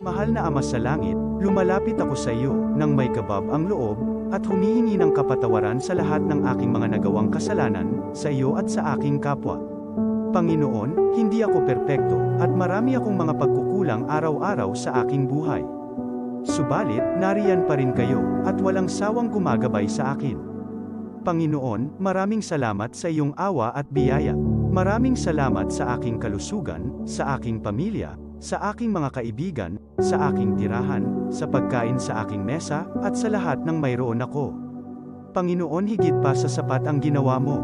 Mahal na Ama sa langit, lumalapit ako sa iyo, nang may kabab ang loob, at humihingi ng kapatawaran sa lahat ng aking mga nagawang kasalanan, sa iyo at sa aking kapwa. Panginoon, hindi ako perpekto, at marami akong mga pagkukulang araw-araw sa aking buhay. Subalit, nariyan pa rin kayo, at walang sawang gumagabay sa akin. Panginoon, maraming salamat sa iyong awa at biyaya. Maraming salamat sa aking kalusugan, sa aking pamilya, sa aking mga kaibigan, sa aking tirahan, sa pagkain sa aking mesa, at sa lahat ng mayroon ako. Panginoon, higit pa sa sapat ang ginawa mo.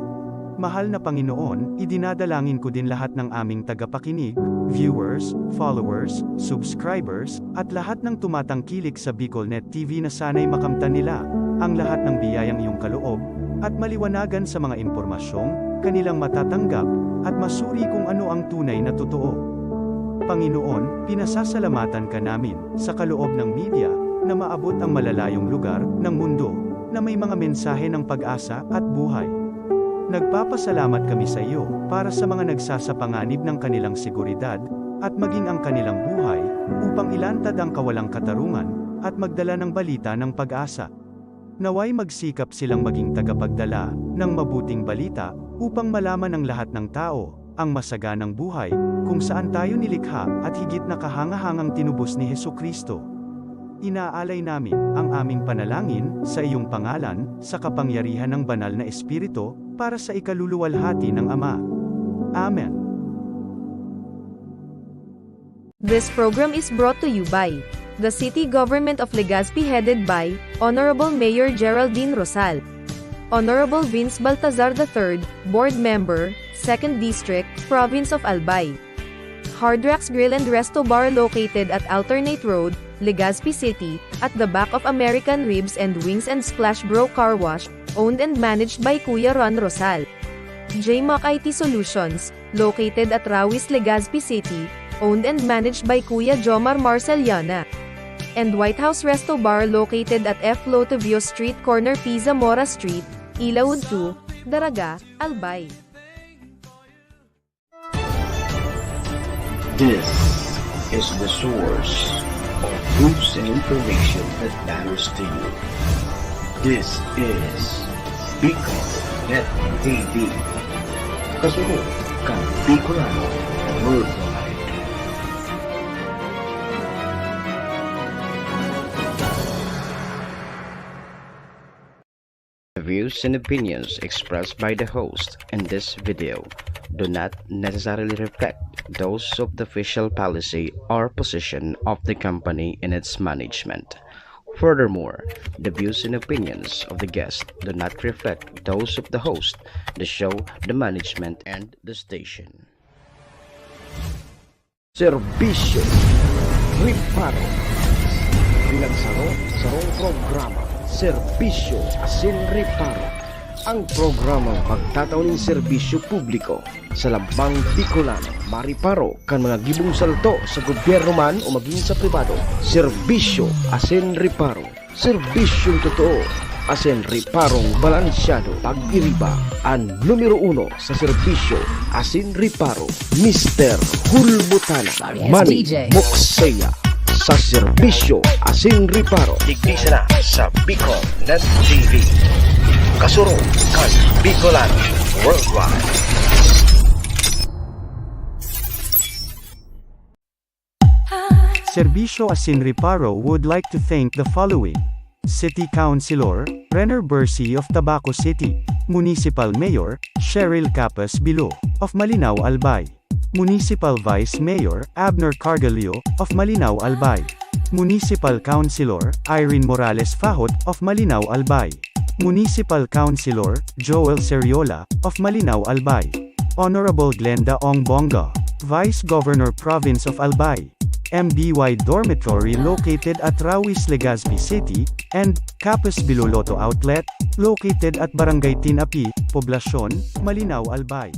Mahal na Panginoon, idinadalangin ko din lahat ng aming tagapakinig, viewers, followers, subscribers, at lahat ng tumatangkilik sa BicolNet TV na sana'y makamtan nila ang lahat ng biyayang iyong kaloob, at maliwanagan sa mga impormasyong kanilang matatanggap, at masuri kung ano ang tunay na totoo. Panginoon, pinasasalamatan ka namin sa kaloob ng media na maabot ang malalayong lugar ng mundo na may mga mensahe ng pag-asa at buhay. Nagpapasalamat kami sa iyo para sa mga nagsasapanganib ng kanilang seguridad at maging ang kanilang buhay upang ilantad ang kawalang katarungan at magdala ng balita ng pag-asa. Naway magsikap silang maging tagapagdala ng mabuting balita upang malaman ng lahat ng tao ang masaganang buhay kung saan tayo nilikha at higit na kahangahangang tinubos ni Hesukristo. Inaalay namin ang aming panalangin sa iyong pangalan sa kapangyarihan ng banal na Espiritu para sa ikaluluwalhati ng Ama. Amen. This program is brought to you by the City Government of Legazpi headed by Honorable Mayor Geraldine Rosal, Honorable Vince Baltazar III, Board Member, 2nd District, Province of Albay. Hardrax Grill and Resto Bar located at Alternate Road, Legazpi City, at the back of American Ribs and Wings and Splash Bro Car Wash, owned and managed by Kuya Ron Rosal. JMAC IT Solutions, located at Rawis, Legazpi City, owned and managed by Kuya Jomar Marceliana. And White House Resto Bar located at F. Lotevio Street corner Pisa Mora Street, Ilaud 2, Daraga, Albay. This is the source of news and information that matters to you. This is BicolNet TV. Kasunod kang Bicolano Worldwide. The views and opinions expressed by the host in this video do not necessarily reflect those of the official policy or position of the company and its management. Furthermore, the views and opinions of the guest do not reflect those of the host, the show, the management, and the station. Serbisyo Riparo Pinagsaro-sarong programa Serbisyo Asin Riparo, ang programang pagtatauning serbisyo publiko sa lambang Bicolano, mariparo kan mga gibong salto sa gobyerno man o maging sa pribado. Serbisyo Asin Riparo, serbisyong totoo, asin riparong balansyado. Pag-iriba ang numero 1 sa serbisyo Asin Riparo, Mr. Hulbutana Manny Moksaya. Sa serbisyo Asin Riparo, ignisa na sa BicolNet TV. Kasurong kan Bicolano Worldwide. Serbisyo Asin Riparo would like to thank the following: City Councilor Renner Bersi of Tabaco City, Municipal Mayor Cheryl Capas Bilo of Malinao Albay, Municipal Vice Mayor Abner Cargalio of Malinao Albay, Municipal Councilor Irene Morales Fahot of Malinao Albay, Municipal Councilor Joel Seriola of Malinao Albay, Honorable Glenda Ong Bonga, Vice Governor Province of Albay, MBY Dormitory located at Rawis, Legazpi City, and Capas Biloloto Outlet, located at Barangay Tinapi, Poblacion, Malinao Albay.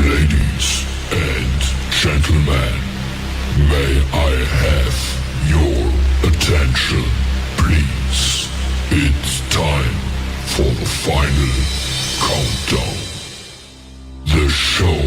Ladies and gentlemen, may I have your attention, please? It's time for the final countdown. The show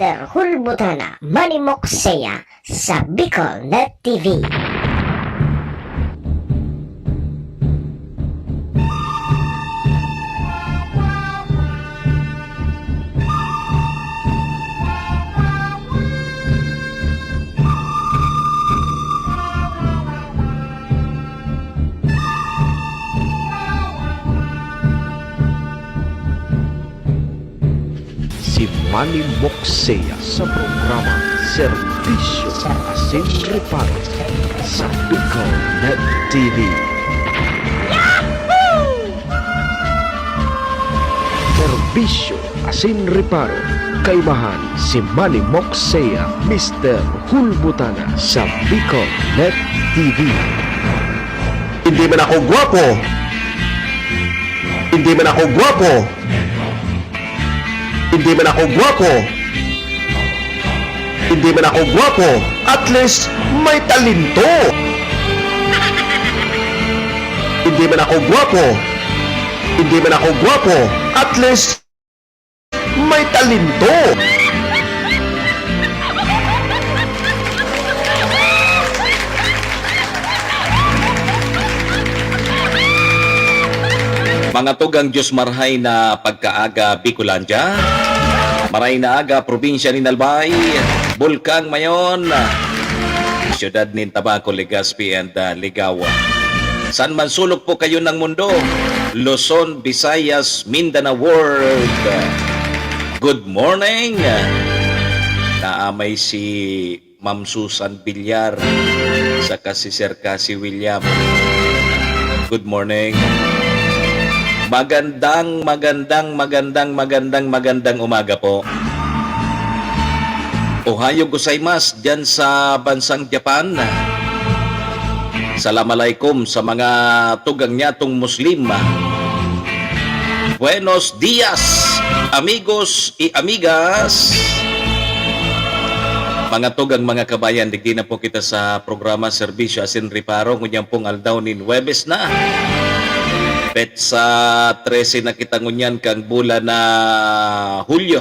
Mr. Hulbutana Manimokseya sa Bicol Net TV. Si Manny Moksea sa programa Serbisyo Asin Reparo sa Bicol Net TV. Serbisyo Asin Reparo, kaibahan si Manny Moksea, Mr. Hulbutana sa Bicol Net TV. Hindi man ako gwapo. Hindi man ako gwapo. Hindi man ako gwapo. Hindi man ako gwapo. At least may talento. Hindi man ako gwapo. Hindi man ako gwapo. At least may talento. Mga tugang Diyos marhay na pagkaaga Bicolandia, maray na aga probinsya ni Albay, Bulkang Mayon, siyudad ni Tabaco, Legazpi and Ligawa. Saan man sulok po kayo ng mundo, Luzon, Visayas, Mindanao World. Good morning! Naamay si Ma'am Susan Villar, saka si Sir Cassie William. Good morning! Magandang umaga po. Ohayo gozaimasu dyan sa bansang Japan. Assalamualaikum sa mga tugang nyatong Muslim. Buenos dias, amigos y amigas. Mga tugang mga kabayan, digdi na po kita sa programa Serbisyo Asin Reparo. Ngunyang pong aldaw ni Huwebes na. Bet sa 13 na kita ngunyan kang bulan na Hulyo,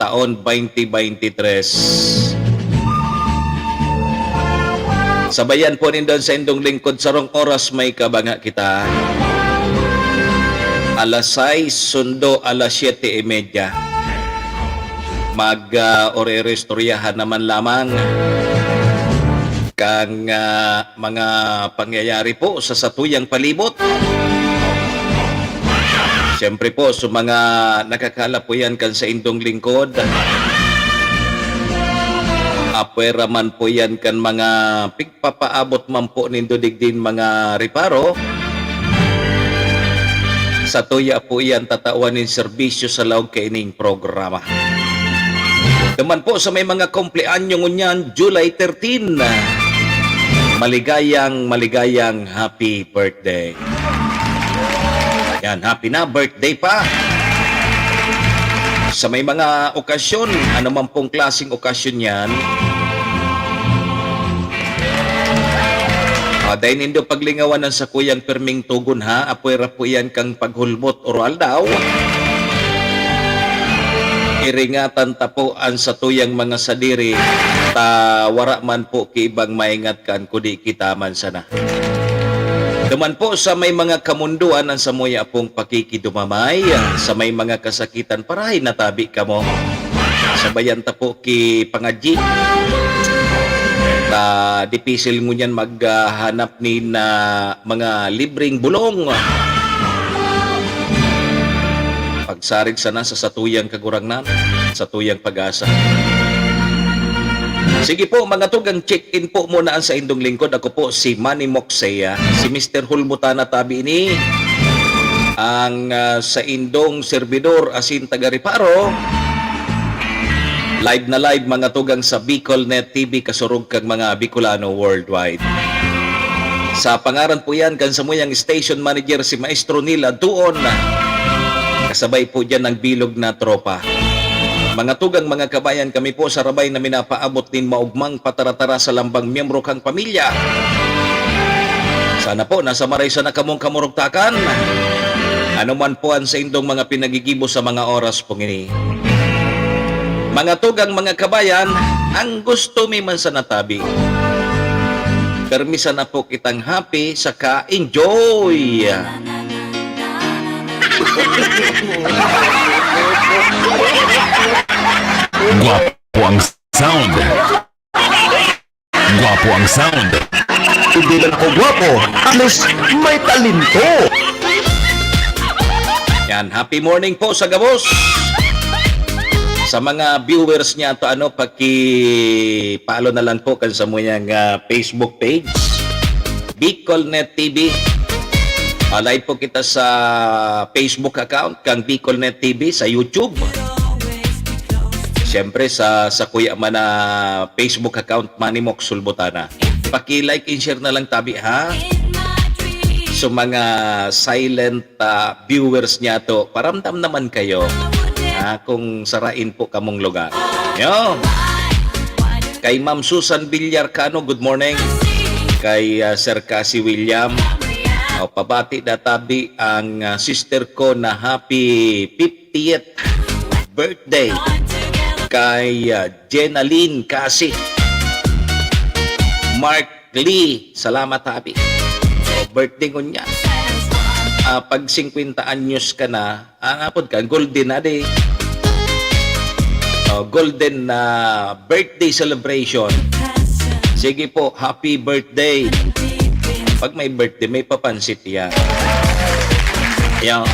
taon 2023. Sabayan po nindon sa indong lingkod sarong oras may kabanga kita. Alas 6, sundo alas 7:30. Mag-orerestoryahan naman lamang kang mga pangyayari po sa satuyang palibot. Siyempre po, sa mga nakakala po yan kan sa indong lingkod, apwera man po yan kan mga pigpapaabot man po nindo digdin mga reparo. Sa tuya po yan tatawanin serbisyo sa laog kaining programa. Naman po sa may mga kumpleanyo ngunyan, July 13, maligayang happy birthday. Yan, happy na birthday pa. Sa may mga okasyon, ano man pong klaseng okasyon yan, dahil nindo paglingawan ng sa kuyang perming tugon ha, apwera po yan kang paghulbot oral daw. Iringatan tapuan sa tuyang mga sadiri, wara man po kiibang maingat kan kudi kita man sana. Duman po sa may mga kamunduan ang samoya pong pakikidumamay, sa may mga kasakitan parahay natabi ka mo. Sabayan ta po ki pangadji. Dipisil mo niyan maghanap ni na mga libreng bulong. Pagsarig sana sa satuyang kagurangnan, satuyang pag-asa. Sige po mga tugang, check-in po muna sa indong lingkod. Ako po si Manny Moksea, si Mr. Hulbutana tabi ini, ang sa indong servidor asin taga-reparo. Live na live mga tugang sa Bicol Net TV, kasurog kang mga Bicolano worldwide. Sa pangaran po yan kan sa muyang station manager si Maestro Nila Duon. Kasabay po dyan ang bilog na tropa. Mga tugang mga kabayan, kami po sa rabay na minapaabot din maugmang pataratara sa lambang miyembro kang pamilya. Sana po nasa maray sa nakamong kamurugtakan. Ano man po ang sa indong mga pinagigibo sa mga oras pong ini. Mga tugang mga kabayan, ang gusto mi man sa natabi. Permisa na po kitang happy, saka enjoy! Guwapo ang sound. Guwapo ang sound. Hindi man ako gwapo, at least may talento. Yan, happy morning po sa Gabos. Sa mga viewers niya to paki-follow na lang po kan sa muyang Facebook page. Bicolnet TV. Live po kita sa Facebook account kang Bicolnet TV sa YouTube. Siyempre sa kuya man na Facebook account Manimok Sulbutana. Paki-like and share na lang tabi ha. So mga silent viewers niya to, paramdam naman kayo kung sarain po kamong lugar. Yo. Kay Ma'am Susan Villarcano, good morning. Kay Sir Cassie William. Pabati na tabi ang sister ko na happy 50th birthday. Kay Jenaline Cassie. Mark Lee, salamat tabi. Birthday ko niya. Pag 50 anyos ka na, apod ka, golden na day. Golden na birthday celebration. Sige po, happy birthday. Pag may birthday, may papansit yan. Yan.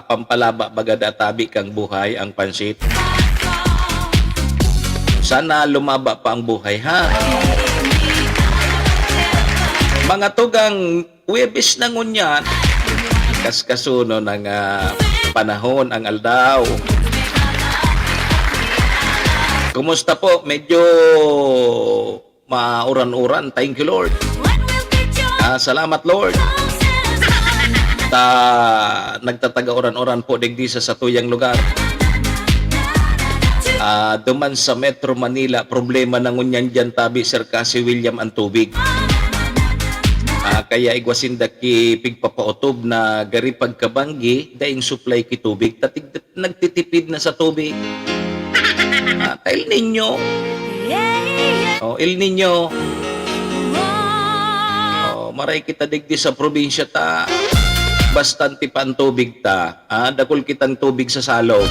Pampalaba bagada tabi kang buhay ang pansit. Sana lumaba pa ang buhay, ha? Mga tugang Huwebes na ngunyan, kaskasuno ng panahon ang aldaw. Kumusta po? Medyo mauran-uran. Thank you, Lord. Salamat, Lord. Nagtataga oran-oran po digdi sa satuyang lugar. Duman sa Metro Manila, problema na ngunyan dyan tabi, Sir Cassie William, ang tubig. Kaya igwasinda ki pigpapautob na gari pagkabanggi daing supply ki tubig nagtitipid na sa tubig. El Nino. El Nino. Maray kita digdi sa probinsya ta. Bastante pa ang tubig ta. Dakol kitang tubig sa salog.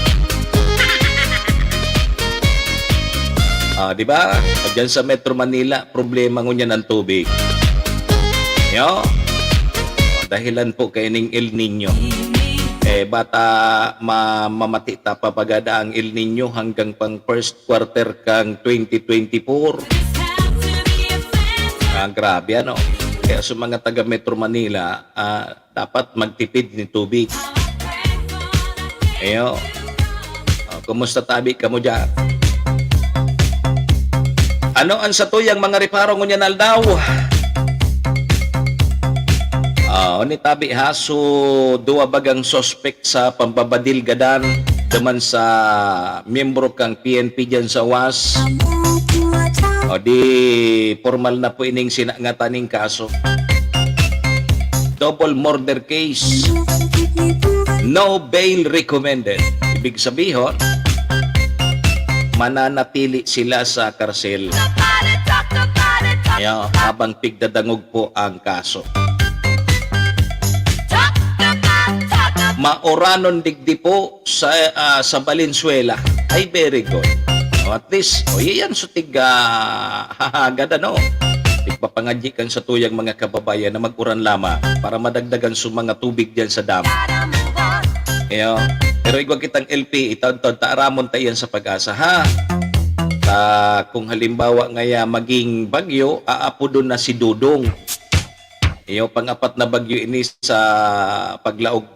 Di ba? Diyan sa Metro Manila, problema ngunyan ang tubig. Yo. Dahilan po kay ning El Nino. Bata mamati ta papagada ang El Nino hanggang pang first quarter kang 2024. Grabe ano. Kaya sa mga taga Metro Manila, dapat magtipid ng tubig. Yo. Kumusta tabi ka mo dyan? Ano ang satuyang mga reparo ngunyan aldaw? Ni tabi haso duwa bagang suspect sa pambabadil gadan daman sa miyembro kang PNP dyan sa UAS. Di formal na po ining sinangataning kaso. Double murder case. No bail recommended. Ibig sabihin, mananatili sila sa karsel. Habang pigdadangog po ang kaso. Maoranon digdi po sa Valenzuela. Ay, very good. At least, yan sutig gada no. Tigpapangadyi kan sa tuyang mga kababayan na mag-uran lama para madagdagan sa mga tubig diyan sa dam. Pero igwag kitang LP, itaon-taon taaramon tayan sa pag-asa, ha? Kung halimbawa ngaya maging bagyo, aapo doon na si Dudong. Pang-apat na bagyo ini sa paglaog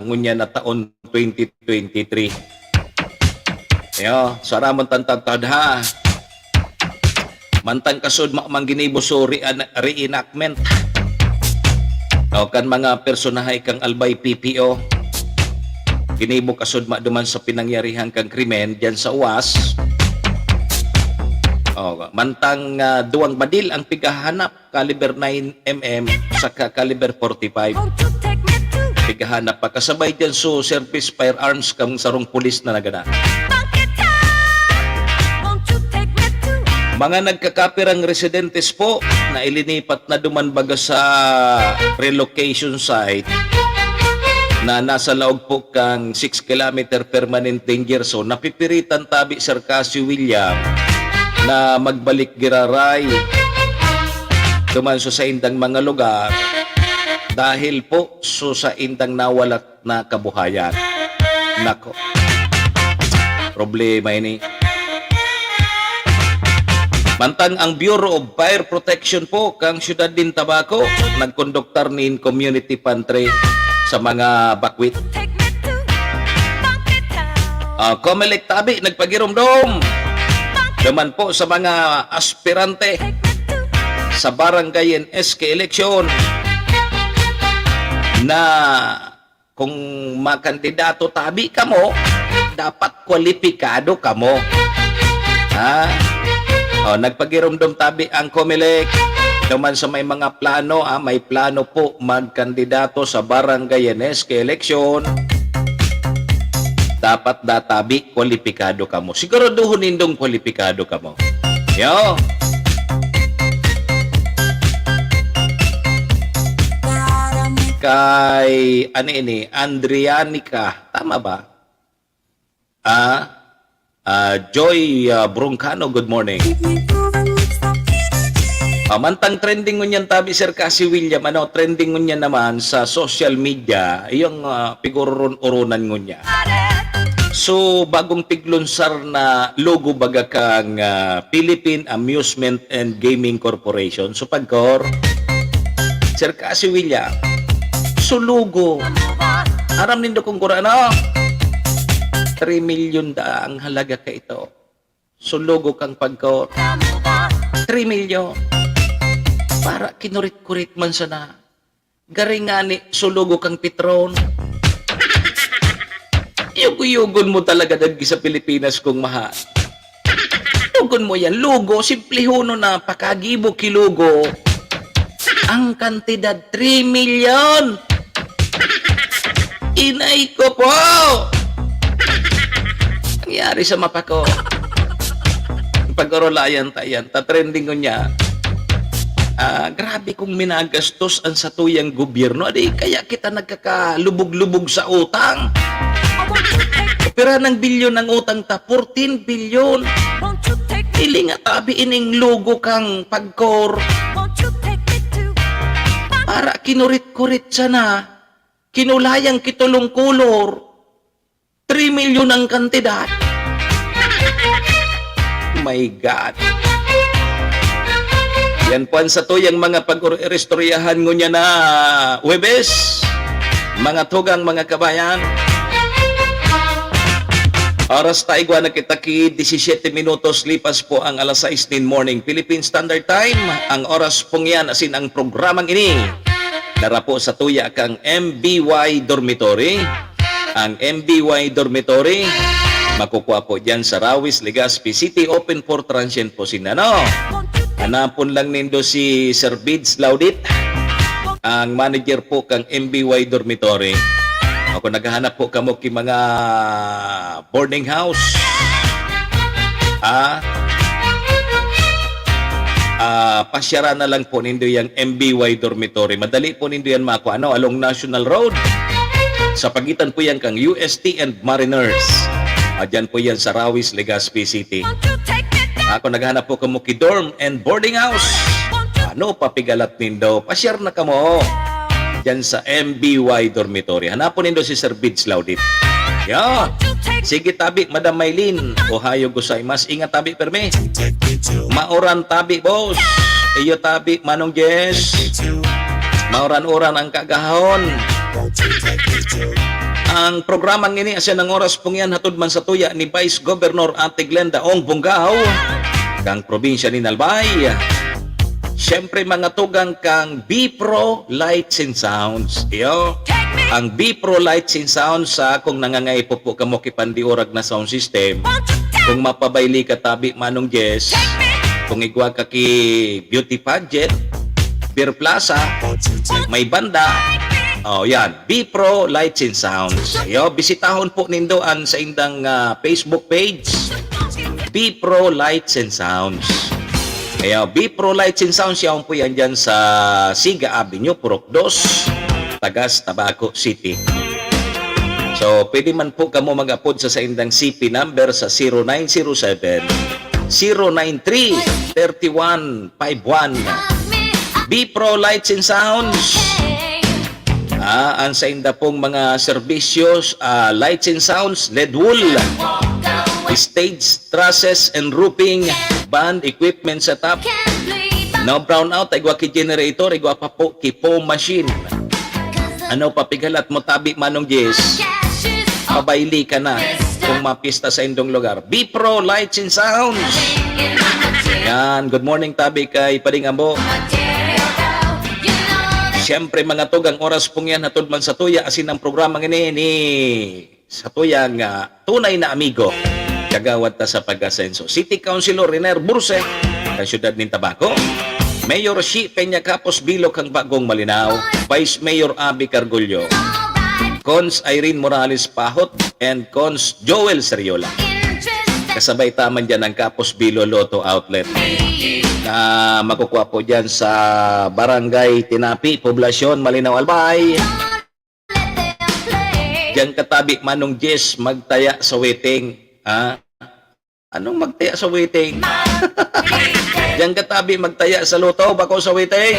ngunya na taon 2023. Saramon tantantad ha. Mantang kasod makmangginibos so reenactment. Kan mga personahay kang Albay PPO. Ginibo kasod duman sa pinangyarihan kang krimen diyan sa UAS. Mantang duwang badil ang pigahanap, caliber 9mm saka caliber 45. Tigahanap pa kasabay dyan so service firearms kang sarong pulis na nagana. Mga nagkakapirang residentes po na ilinipat na dumanbaga sa relocation site na nasa laog po kang 6 km permanent danger zone, napipiritan tabi Sir Casio William na magbalik giraray duman so sa indang mga lugar dahil po so sa indang nawalat na kabuhayan. Nako, problema ini. Mantang ang Bureau of Fire Protection po kang Syudad din Tabaco nagkonduktar nin community pantry sa mga bakwit. Comelec tabi nagpagirumdom naman po sa mga aspirante sa barangay NSK election na kung makandidato tabi kamo dapat kwalipikado kamo. Nagpagirumdom tabi ang Comelec naman sa may mga plano, may plano po magkandidato sa barangay NSK election. Dapat databi kwalipikado kamo. Siguraduhon nindong kwalipikado kamo. Yo. Kay Andrianica, tama ba? Joy Bruncano, good morning. Mantang trending ngunyan tabi Sir Casio William, trending ngunyan naman sa social media, yung pigururon-urunan ngunya. So, bagong tiglunsar na logo baga kang Philippine Amusement and Gaming Corporation. So, pagkor, Sir Casio William, so logo, aram nindo kung kurano, 3 million ang halaga ka ito. So, logo kang pagkor, 3 million. Para kinurit-kurit man sana. Garingani, sulugo kang Petron. Yugo-yugon mo talaga dagi sa Pilipinas kung mahal. Yugon mo yan. Lugo, simple huno na pakagibo kilugo. Ang kantidad, 3 million. Inay ko po. Nangyari sa mapa ko. Pag-orolayan tayan, tatrending ko niya. Grabe kung minagastos ang satuyang gobyerno. Kaya kita nagkakalubog-lubog sa utang. Opera ng bilyon ng utang ta, 14 bilyon. Ili nga tabi ining logo kang pagkor. Para kinurit-kurit sana. Kinulayang kitulong kulor. 3 milyon ang kantidad. My God. Yan po sa tuyang mga pag-restoryahan ngunya na Huwebes, mga tugang mga kabayan. Oras tayo na kita ki 17 minutos lipas po ang alas 6 din morning Philippine Standard Time. Ang oras pong yan asin ang programang ini. Dara po sa tuya kang MBY Dormitory. Ang MBY Dormitory makukuha po dyan sa Rawis, Legazpi City. Open for transient po sinano. Hanapon lang nindo si Sir Bids Laudit, ang manager po kang MBY Dormitory. Ako naghahanap po kamo ki mga boarding house. Pasyara na lang po nindo yung MBY Dormitory. Madali po nindo yan makuha along National Road. Sa pagitan po yan kang UST and Mariners. Diyan po yan sa Rawis, Legazpi City. Ako naghahanap po kamo ki dorm and boarding house. Papigalat nindo. Pasyar na kamo dyan sa MBY Dormitory. Hanapon nindo si Sir Bids Laudit. Yan. Sige tabi, Madam Maylin. Ohayo gozaimasu. Ingat tabi, perme. Mauran tabi, boss. Iyo tabi, Manong Jess. Mauran-uran ang kagahon. Ang programang ini asya ng oras pong yan hatod man sa tuya ni Vice Governor Ate Glenda Ong Bungaw kang probinsya ni Nalbay. Siyempre mga tugang kang B-Pro Lights and Sounds. Iyo, ang B-Pro Lights and Sounds sa kung nangangay po po kamo kipandiurag na sound system. Kung mapabayli ka tabi Manong Jess, kung igwa ka ki beauty pageant, beer plaza, may banda, Oh, yan. Bipro Lights and Sounds. Yo, bisitahon po nindoan sa indang Facebook page. Bipro Lights and Sounds. Kaya Bipro Lights and Sounds yaon po yan dyan sa Siga Avenue, Purok 2, Tagas, Tabaco City. So, pwede man po kamo mag-upload sa indang CP number sa 0907-093-3151. Bipro Lights and Sounds. Ang sa inda pong mga serbisyos, lights and sounds, LED wool, stage trusses and roofing, band equipment setup, no brownout, igwa ki generator, igwa pa po ki foam machine. Ano papigalat mo tabi manong Jess? Pabayli ka na kung mapista sa indong lugar. Bipro Lights and Sounds. Yan, good morning tabi kay Pading Ambo. Siyempre mga tog, ang oras pong yan hatod man sa tuya asin ang programa ni sa tuyang tunay na amigo kagawad ta sa pag-asenso. City Councilor Riner Burse ng siyudad ng Tabaco, Mayor Shi Peña Capos Bilog ang Bagong Malinaw, Vice Mayor Abby Cargullo, Cons Irene Morales Pahot, and Cons Joel Seriola. Kasabay taman dyan ang Capos Bilo Lotto Outlet na makukuha po dyan sa Barangay Tinapi, Poblasyon, Malinaw, Albay. Diyan katabi manong Jess magtaya sa waiting. Anong magtaya sa waiting? Diyan katabi magtaya sa luto, bako sa waiting.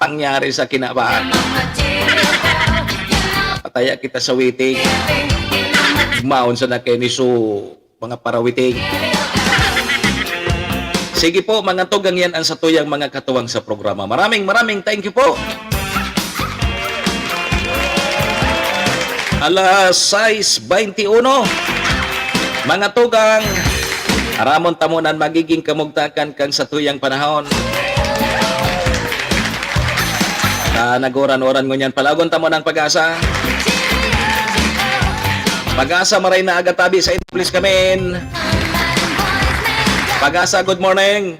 Pangyari sa kinabaan. Pataya kita sa waiting. Maon sa nakeniso mga parawiting. Sige po, mga tugang yan ang satuyang mga katuwang sa programa. Maraming thank you po. Alas 6:21. Mga tugang, aramon tamunan magiging kamugtakan kang satuyang panahon. Nagoran-oran ngunyan palagon tamunan pag-asa. Pag-asa maray na agatabi sa please kamin. Pag-asa, good morning.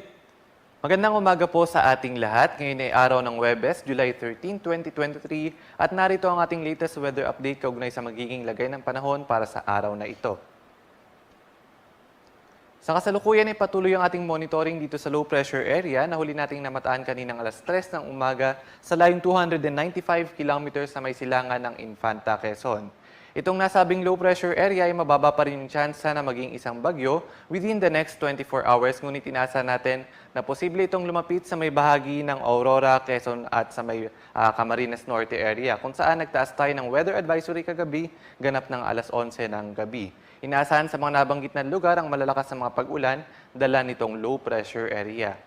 Magandang umaga po sa ating lahat. Ngayon ay araw ng Huwebes, July 13, 2023 at narito ang ating latest weather update kaugnay sa magiging lagay ng panahon para sa araw na ito. Sa kasalukuyan ay patuloy ang ating monitoring dito sa low pressure area na huli nating namataan kaninang alas 3 ng umaga sa layong 295 km sa may silangan ng Infanta, Quezon. Itong nasabing low pressure area ay mababa pa rin yung tsansa na maging isang bagyo within the next 24 hours. Ngunit inasa natin na posible itong lumapit sa may bahagi ng Aurora, Quezon at sa may Camarines Norte area kung saan nagtaas tayo ng weather advisory kagabi ganap ng alas 11 ng gabi. Inaasahan sa mga nabanggit na lugar ang malalakas na mga pag-ulan dala nitong low pressure area.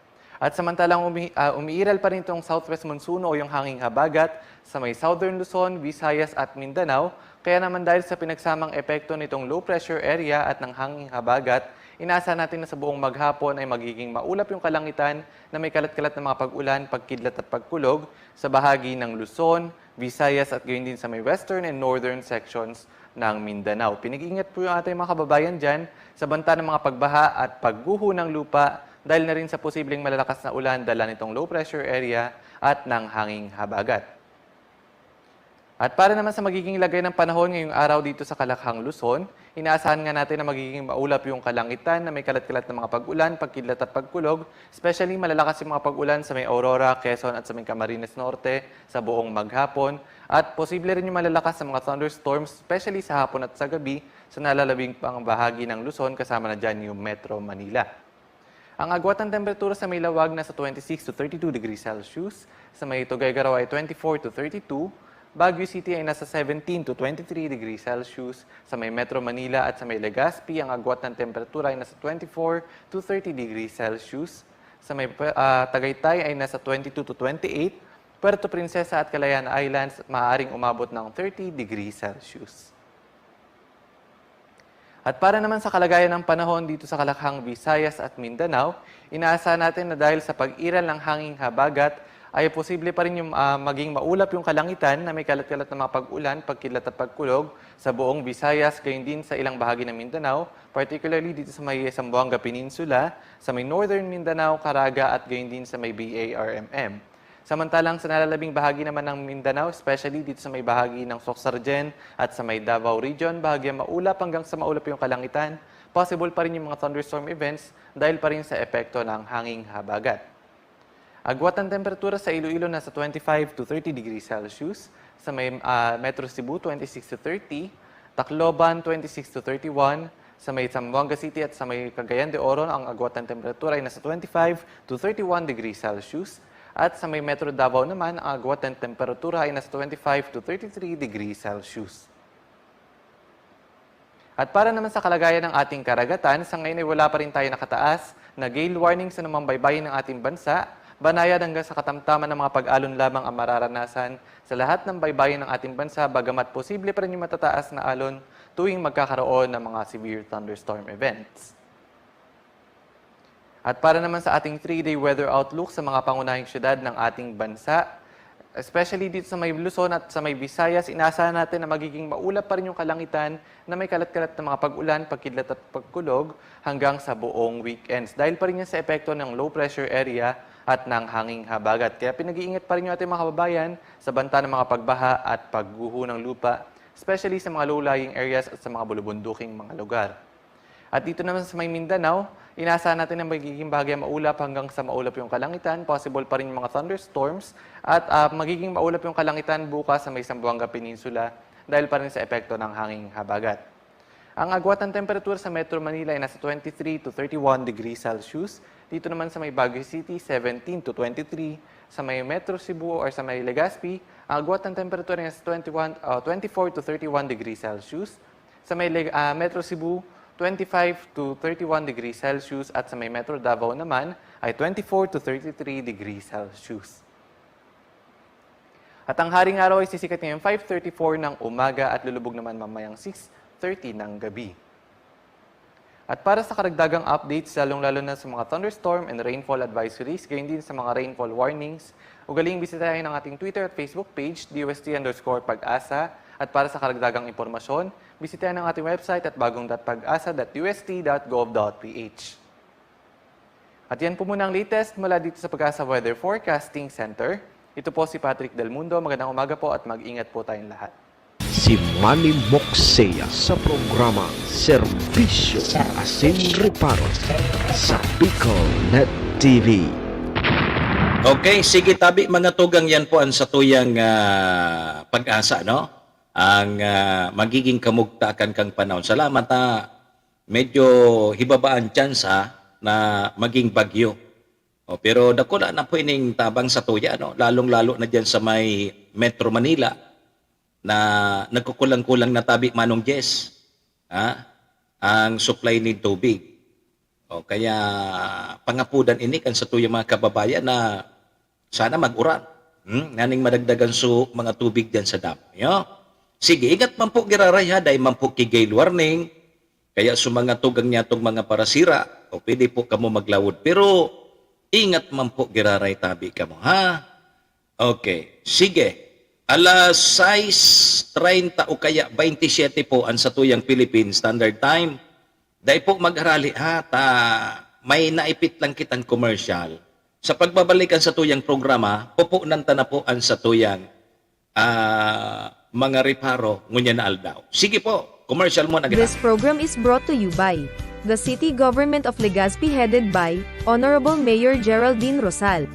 At samantalang umiiral pa rin itong southwest monsoon o yung hanging habagat sa may southern Luzon, Visayas at Mindanao. Kaya naman dahil sa pinagsamang epekto nitong low pressure area at ng hanging habagat, inaasahan natin na sa buong maghapon ay magiging maulap yung kalangitan na may kalat-kalat na mga pag-ulan, pagkidlat at pagkulog sa bahagi ng Luzon, Visayas at gayon din sa may western and northern sections ng Mindanao. Pinag-iingat po yung ating mga kababayan dyan sa banta ng mga pagbaha at pagguho ng lupa dahil na rin sa posibleng malalakas na ulan dala nitong low pressure area at ng hanging habagat. At para naman sa magiging lagay ng panahon ngayong araw dito sa Kalakhang, Luzon, inaasahan nga natin na magiging maulap yung kalangitan na may kalat-kalat na mga pag-ulan, pagkidlat at pagkulog, especially malalakas yung mga pag-ulan sa may Aurora, Quezon at sa may Camarines Norte sa buong maghapon. At posible rin yung malalakas sa mga thunderstorms, especially sa hapon at sa gabi sa nalalabing pang bahagi ng Luzon kasama na dyan yung Metro Manila. Ang agwat ng temperatura sa may Lawag na sa 26 to 32 degrees Celsius, sa may Tuguegarao ay 24 to 32, Baguio City ay nasa 17 to 23 degrees Celsius. Sa may Metro Manila at sa may Legazpi, ang agwat ng temperatura ay nasa 24 to 30 degrees Celsius. Sa may Tagaytay ay nasa 22 to 28. Puerto Princesa at Calayan Islands maaaring umabot ng 30 degrees Celsius. At para naman sa kalagayan ng panahon dito sa Kalakhang, Visayas at Mindanao, inaasahan natin na dahil sa pag-iral ng hanging habagat, ay posible pa rin yung maging maulap yung kalangitan na may kalat-kalat na mga pag-ulan, pagkidlat at pagkulog sa buong Visayas, gayon din sa ilang bahagi ng Mindanao, particularly dito sa may Zamboanga Peninsula, sa may Northern Mindanao, Caraga at gayon din sa may BARMM. Samantalang sa nalalabing bahagi naman ng Mindanao, especially dito sa may bahagi ng Soxargen at sa may Davao Region, bahagyang maulap hanggang sa maulap yung kalangitan. Possible pa rin yung mga thunderstorm events dahil pa rin sa epekto ng hanging habagat. Agwat ang temperatura sa Iloilo nasa 25 to 30 degrees Celsius, sa may Metro Cebu 26 to 30, Tacloban 26 to 31, sa may Zamboanga City at sa may Cagayan de Oro ang agwat ng temperatura ay nasa 25 to 31 degrees Celsius, at sa may Metro Davao naman ang agwat ng temperatura ay nasa 25 to 33 degrees Celsius. At para naman sa kalagayan ng ating karagatan, sa ngayon ay wala pa rin tayo nakataas na gale warning sa namang baybayin ng ating bansa. Banayad hanggang sa katamtaman ng mga pag-alon lamang ang mararanasan sa lahat ng baybayin ng ating bansa, bagamat posible pa rin yung matataas na alon tuwing magkakaroon ng mga severe thunderstorm events. At para naman sa ating 3-day weather outlook sa mga pangunahing syudad ng ating bansa, especially dito sa may Luzon at sa may Visayas, inaasahan natin na magiging maulap pa rin yung kalangitan na may kalat-kalat na mga pag-ulan, pagkidlat at pagkulog hanggang sa buong weekends. Dahil pa rin yan sa epekto ng low pressure area at ng hanging habagat. Kaya pinag-iingat pa rin yung ating mga kababayan sa banta ng mga pagbaha at pagguho ng lupa, especially sa mga low-lying areas at sa mga bulubunduking mga lugar. At dito naman sa may Mindanao, inaasahan natin na magiging bahagyang maulap hanggang sa maulap yung kalangitan. Possible pa rin yung mga thunderstorms at magiging maulap yung kalangitan bukas sa may Zamboanga Peninsula dahil pa rin sa epekto ng hanging habagat. Ang agwat ng temperatura sa Metro Manila ay nasa 23 to 31 degrees Celsius. Dito naman sa may Baguio City, 17 to 23. Sa may Metro Cebu or sa may Legazpi, ang agwat ng temperatura ay nasa 24 to 31 degrees Celsius. Sa may Metro Cebu, 25 to 31 degrees Celsius at sa may Metro Davao naman ay 24 to 33 degrees Celsius. At ang haring araw ay sisikat ngayong 5:34 ng umaga at lulubog naman mamayang 6:30 ng gabi. At para sa karagdagang updates, lalong-lalo na sa mga thunderstorm and rainfall advisories, gayon din sa mga rainfall warnings, ugaling bisitahin ang ating Twitter at Facebook page, DUST_Pag-asa. At para sa karagdagang impormasyon, bisitahin ang ating website at bagong.pagasa.ust.gov.ph. At yan po muna ang latest mula dito sa Pag-asa Weather Forecasting Center. Ito po si Patrick Del Mundo. Magandang umaga po at mag-ingat po tayong lahat. Si Manny Moxea sa programa Serbisyo Asin Reparo sa Bicolnet TV. Okay, sige tabi mga tugang yan po ang satuyang pag-asa, no? Ang magiging kamugtakan kang panahon. Salamat medyo hibabaan tsansa na maging bagyo. Pero dakula na po ining tabang sa tuya, no? Lalong-lalo na dyan sa may Metro Manila na nagkukulang-kulang na tabi manong Jess. Ang supply ni tubig. Kaya pangapudan ini kan sa tuya mga kababayan na sana mag-uran. Naning madagdagan so mga tubig dyan sa dam. Yo? Sige, ingat man po giraray ha, dahil man po kigale warning. Kaya sa mga tugang niya itong mga parasira, o pwede po kamo maglawod. Pero, ingat man po giraray tabi kamo, ha? Okay, sige. Alas 6:30 o kaya 27 po ang satuyang Philippine Standard Time. Dahil po mag-arali ha, may naipit lang kitang commercial. Sa pagbabalikan sa tuyang programa, pupunan ta na po ang satuyang mga reparo ngunya na aldaw. Sige po, commercial mo na. This program is brought to you by the City Government of Legazpi headed by Honorable Mayor Geraldine Rosal,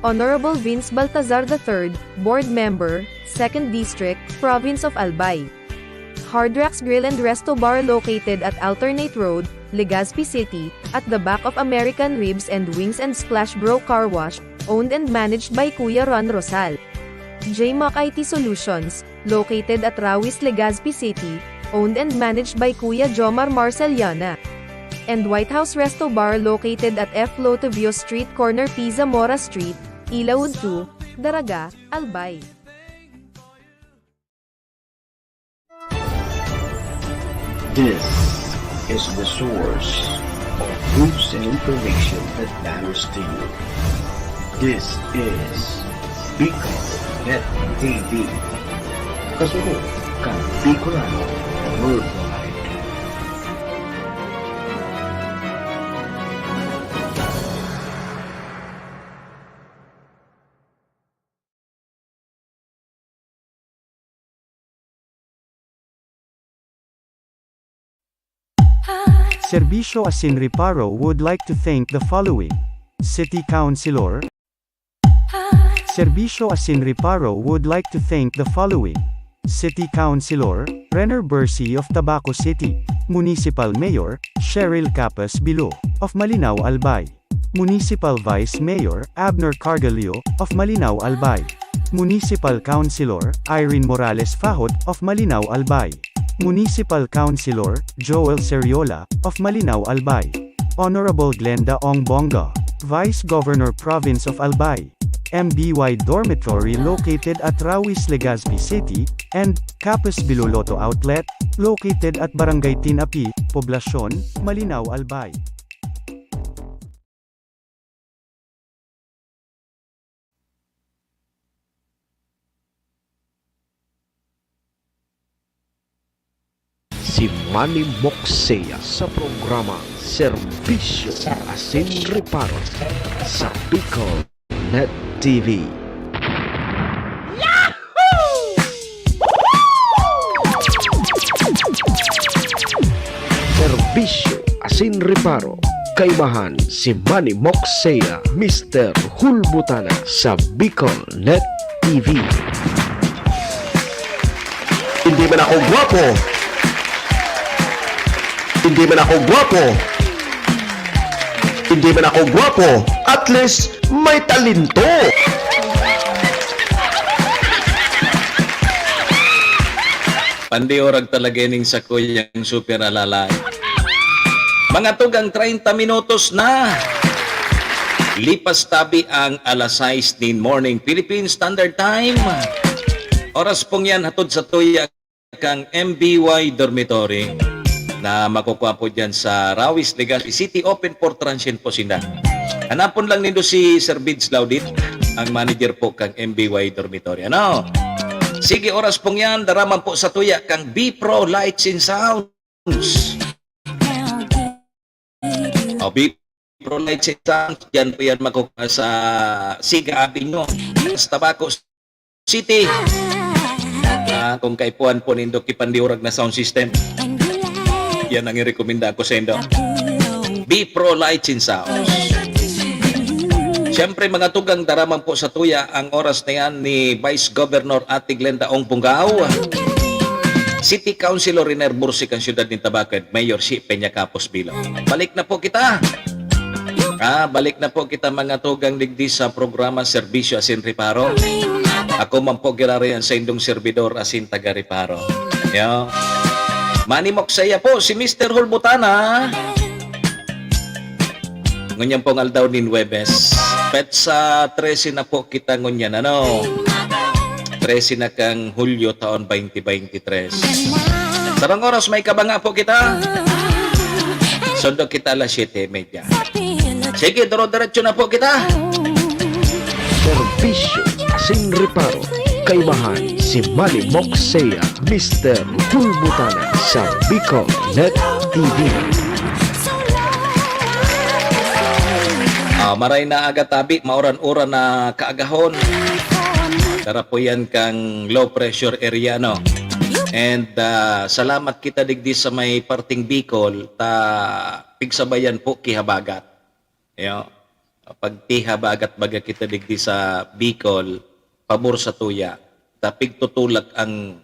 Honorable Vince Baltazar III, Board Member, 2nd District, Province of Albay. Hardrax Grill and Resto Bar located at Alternate Road, Legazpi City, at the back of American Ribs and Wings and Splash Bro Car Wash, owned and managed by Kuya Ron Rosal. JMAC IT Solutions, located at Rawis, Legazpi City, owned and managed by Kuya Jomar Marceliana. And White House Resto Bar located at F. Lotavio Street Corner Pisa Mora Street, Ilaud 2, Daraga, Albay. This is the source of news and information that matters to you. This is Bicolnet TV. Kasunod kang Bicolano Worldwide. Serbisyo Asin Reparo would like to thank the following. City Councilor. Serbisyo Asin Reparo would like to thank the following. City Councilor, Renner Bersi of Tabaco City. Municipal Mayor, Cheryl Capas Bilo, of Malinaw Albay. Municipal Vice Mayor, Abner Cargalio, of Malinaw Albay. Municipal Councilor, Irene Morales Fahot, of Malinaw Albay. Municipal Councilor, Joel Seriola, of Malinaw Albay. Honorable Glenda Ong Bonga, Vice Governor Province of Albay. MBY Dormitory located at Rawis Legazpi City, and Capas Biloloto Outlet, located at Barangay Tinapi, Poblasyon, Malinaw Albay. Si Manny Moxea sa programa Serbisyo Asin Reparo sa Bicol Net TV. Serbisyo Asin Reparo. Kaibahan si Manny Moxea, Mr. Hulbutana sa Bicol Net TV. Hindi man ako gwapo. Hindi man ako gwapo. Hindi man ako gwapo. At least, may talento. Pandiorag talaga ning sa kuyang super alalay. Mga tugang 30 minutos na. Lipas tabi ang alas 6 din morning Philippine Standard Time. Oras pong yan hatod sa tuya kang MBY Dormitory na makukuha po dyan sa Rawis Legazpi City. Open for transient po sila. Hanapon lang nindo si Sir Bids Laudit, ang manager po kang MBY Dormitory. Ano? Sige, oras pong yan. Daraman po sa tuya kang B-Pro Lights and Sounds. O, B-Pro Lights and Sounds. Dyan po yan makukuha sa Siga Avenue, sa Tabaco City. Kung kaipuan po nindo kipandiurag na sound system, yan ang i-recommenda ko sa indo. B-Pro Lights and Sounds. Siyempre mga tugang daraman po sa tuya ang oras na yan ni Vice Governor Ate Glenda Ong Bungao, City Councilor Riner Bursik ang siyudad ng Tabaco, at Mayor si Peña Capos Bilo. Balik na po kita. Balik na po kita mga tugang digdi sa programa Serbisyo Asin Reparo. Ako man po girarian sa indong servidor Asin Taga Reparo. Yo. Manny Moxea po, si Mr. Hulbutana. Ngunyan pong aldaw ni Nuebes. Pet sa 13 na po kita ngunyan, ano? 13 na kang Hulyo taon 2023. Sarang oras may kabanga po kita. Sondo kita alas 7:30. Sige, duro-diretso na po kita. Serbisyo Asin Reparo. Kaibahan si Manny Moxea, Mr. Hulbutana sa Bicol Net TV. Maray na aga tabi, mauran-uran na kaagahon. Tara po yan kang low pressure area, no? And salamat kita digdi sa may parting Bicol, pigsabayan po kihabagat. Yo. Pag tihabagat baga kita digdi sa Bicol, pabor sa tuya, tapig tutulak ang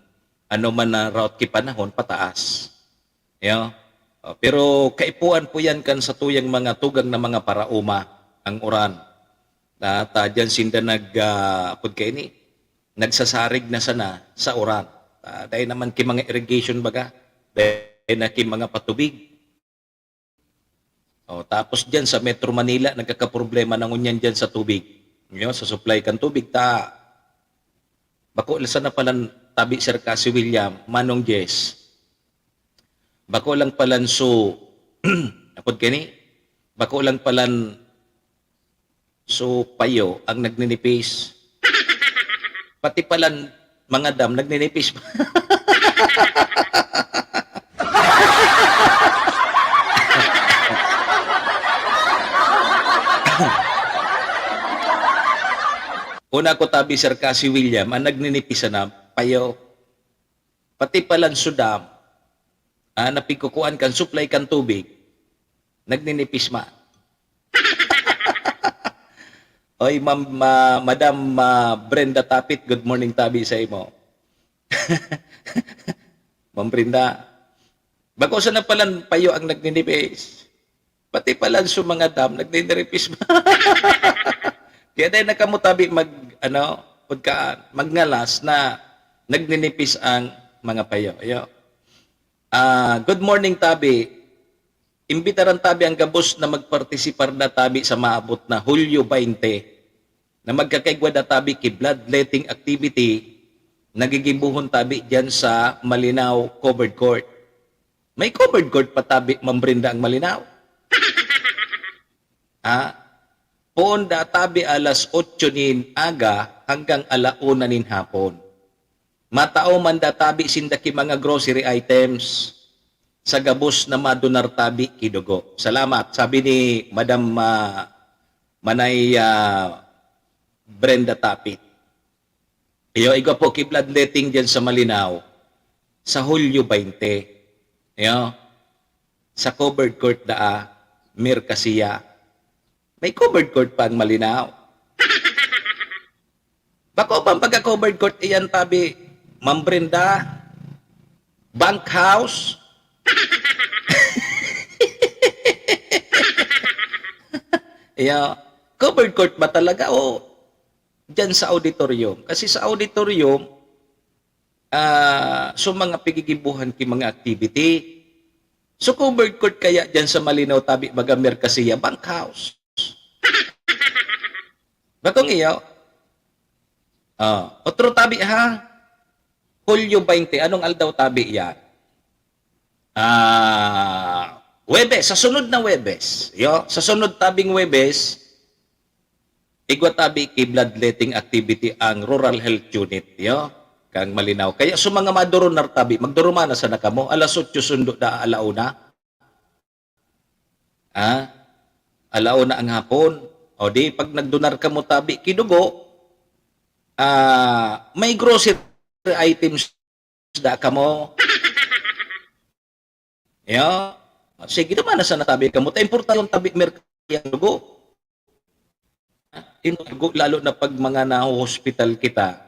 ano man na route ki panahon pataas. Yo. Pero kaipuan po yan kan sa tuyang mga tugang na mga parauma ang uran. Dyan sinda nagsasarig na sana sa uran. Dahil naman ki mga irrigation baga, dahil na ki mga patubig. Tapos dyan sa Metro Manila, nagkakaproblema na ngunyan dyan sa tubig. Sa supply kan tubig, bako lasa na palan tabi Sir Cassie William, Manong Jess. Bako lang palan so, apod kini, bako lang palan so payo ang nagninipis. Pati palan mga dam nagninipis. Una ko tabi Sir Cassie William, ang nagninipis na payo. Pati palan sudam, napikukuan kan supply kan tubig, Nagninipis ma. Oy, Madam Brenda Tapit, good morning tabi sa imo. Ma'am Brenda, bako sa na pala payo ang nagninipis. Pati pala sa mga dam, nagninipis ma. Kaya dahil nakamutabi magngalas na nagninipis ang mga payo. Ayo. Good morning tabi. Imbitaran tabi ang gabos na magpartisipar na tabi sa maabot na Hulyo 20 na magkakaigwa na tabi ki bloodletting activity nagigibuhon tabi dyan sa Malinaw Covered Court. May covered court pa tabi, Ma'am Brenda, ang Malinaw. Poon da tabi alas 8 nin aga hanggang alauna nin hapon. Matao man da tabi sindaki mga grocery items sa gabos na madonar tabi kidugo. Salamat. Sabi ni Madam Manay Brenda Tapit. Iyo, igo po ki-bloodletting dyan sa Malinaw sa Hulyo 20. Iyo, sa covered court Mircasiya. May covered court pa ang Malinaw. Bako bang pagka-covered court iyan tabi, Ma'am Brenda? Bank house? Covered court ba talaga o dyan sa auditorium? Kasi sa auditorium, so mga pigigibuhan ki mga activity. So covered court kaya dyan sa Malinaw tabi baga Mircasiya Bank House. Bakong iyo? Otro tabi ha? Hulyo 20. Anong aldaw tabi yan? Webes, sa sunod na Webes. Sa sunod tabing Webes, igwa tabi ki bloodletting activity ang Rural Health Unit. Kang Malinaw. Kaya sa mga madurunar tabi, magdurumana sa nakamo, alas 8 sundo da alauna. Alauna ang hapon. O di, pag nagdunar ka mo tabi, kidugo, may grocery items da ka mo. Sige naman na sa natabi ka mo. Importante yung tabi merkaya dugo. Dugo, lalo na pag mga na-hospital kita.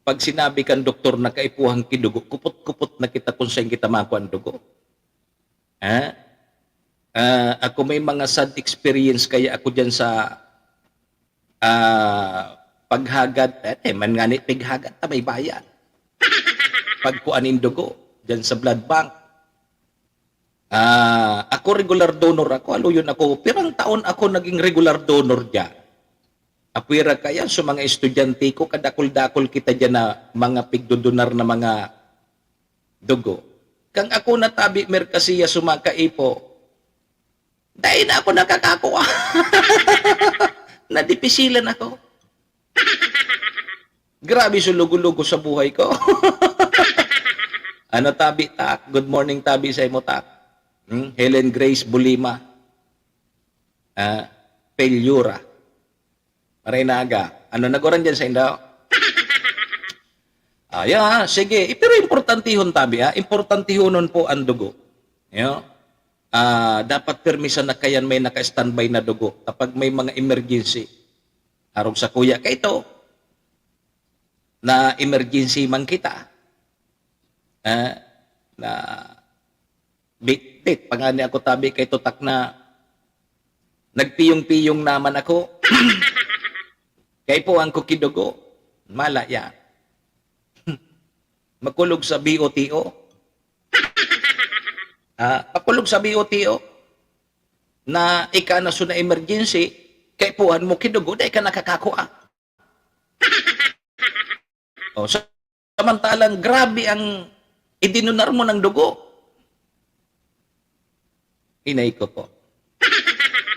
Pag sinabi kan doktor na kaipuhang kidugo, kupot-kupot na kita kung saan kita makuha ang dugo. Ako may mga sad experience kaya ako dyan sa paghagad. Man nga ni pighagad ta may bayan. Pagkuanin dugo dyan sa blood bank. Ako regular donor ako. Aluyon ako. Pirang taon ako naging regular donor dyan. Apwira kaya sa mga estudyante ko, kadakol-dakol kita dyan na mga pigdodonar na mga dugo. Kang ako natabi Mircasiya sumakaipo, dahil na ako nakakakuha. Nadipisilan ako. Grabe sulugo-lugo sa buhay ko. Ano tabi, tak? Good morning tabi sa imo, tak. Helen Grace Bulima. Pelyura. Marinaga. Ano nagoran dyan sa indaw? Sige. Pero importantihon tabi, importantihonon po ang dugo. Dapat permisan na kayan may naka-standby na dugo kapag may mga emergency. Arog sa kuya ka ito, na emergency man kita. Na bit pangani ako tabi kay tutak na nagpiyong-piyong naman ako. Kay po ang kukidugo, malaya. Makulog sa BOTO. Pakulog sa BOTO na ika na suna emergency, kay puhan mo kidugo, dahil ka nakakakuha. Samantalang grabe ang idinunar mo ng dugo. Inay ko po.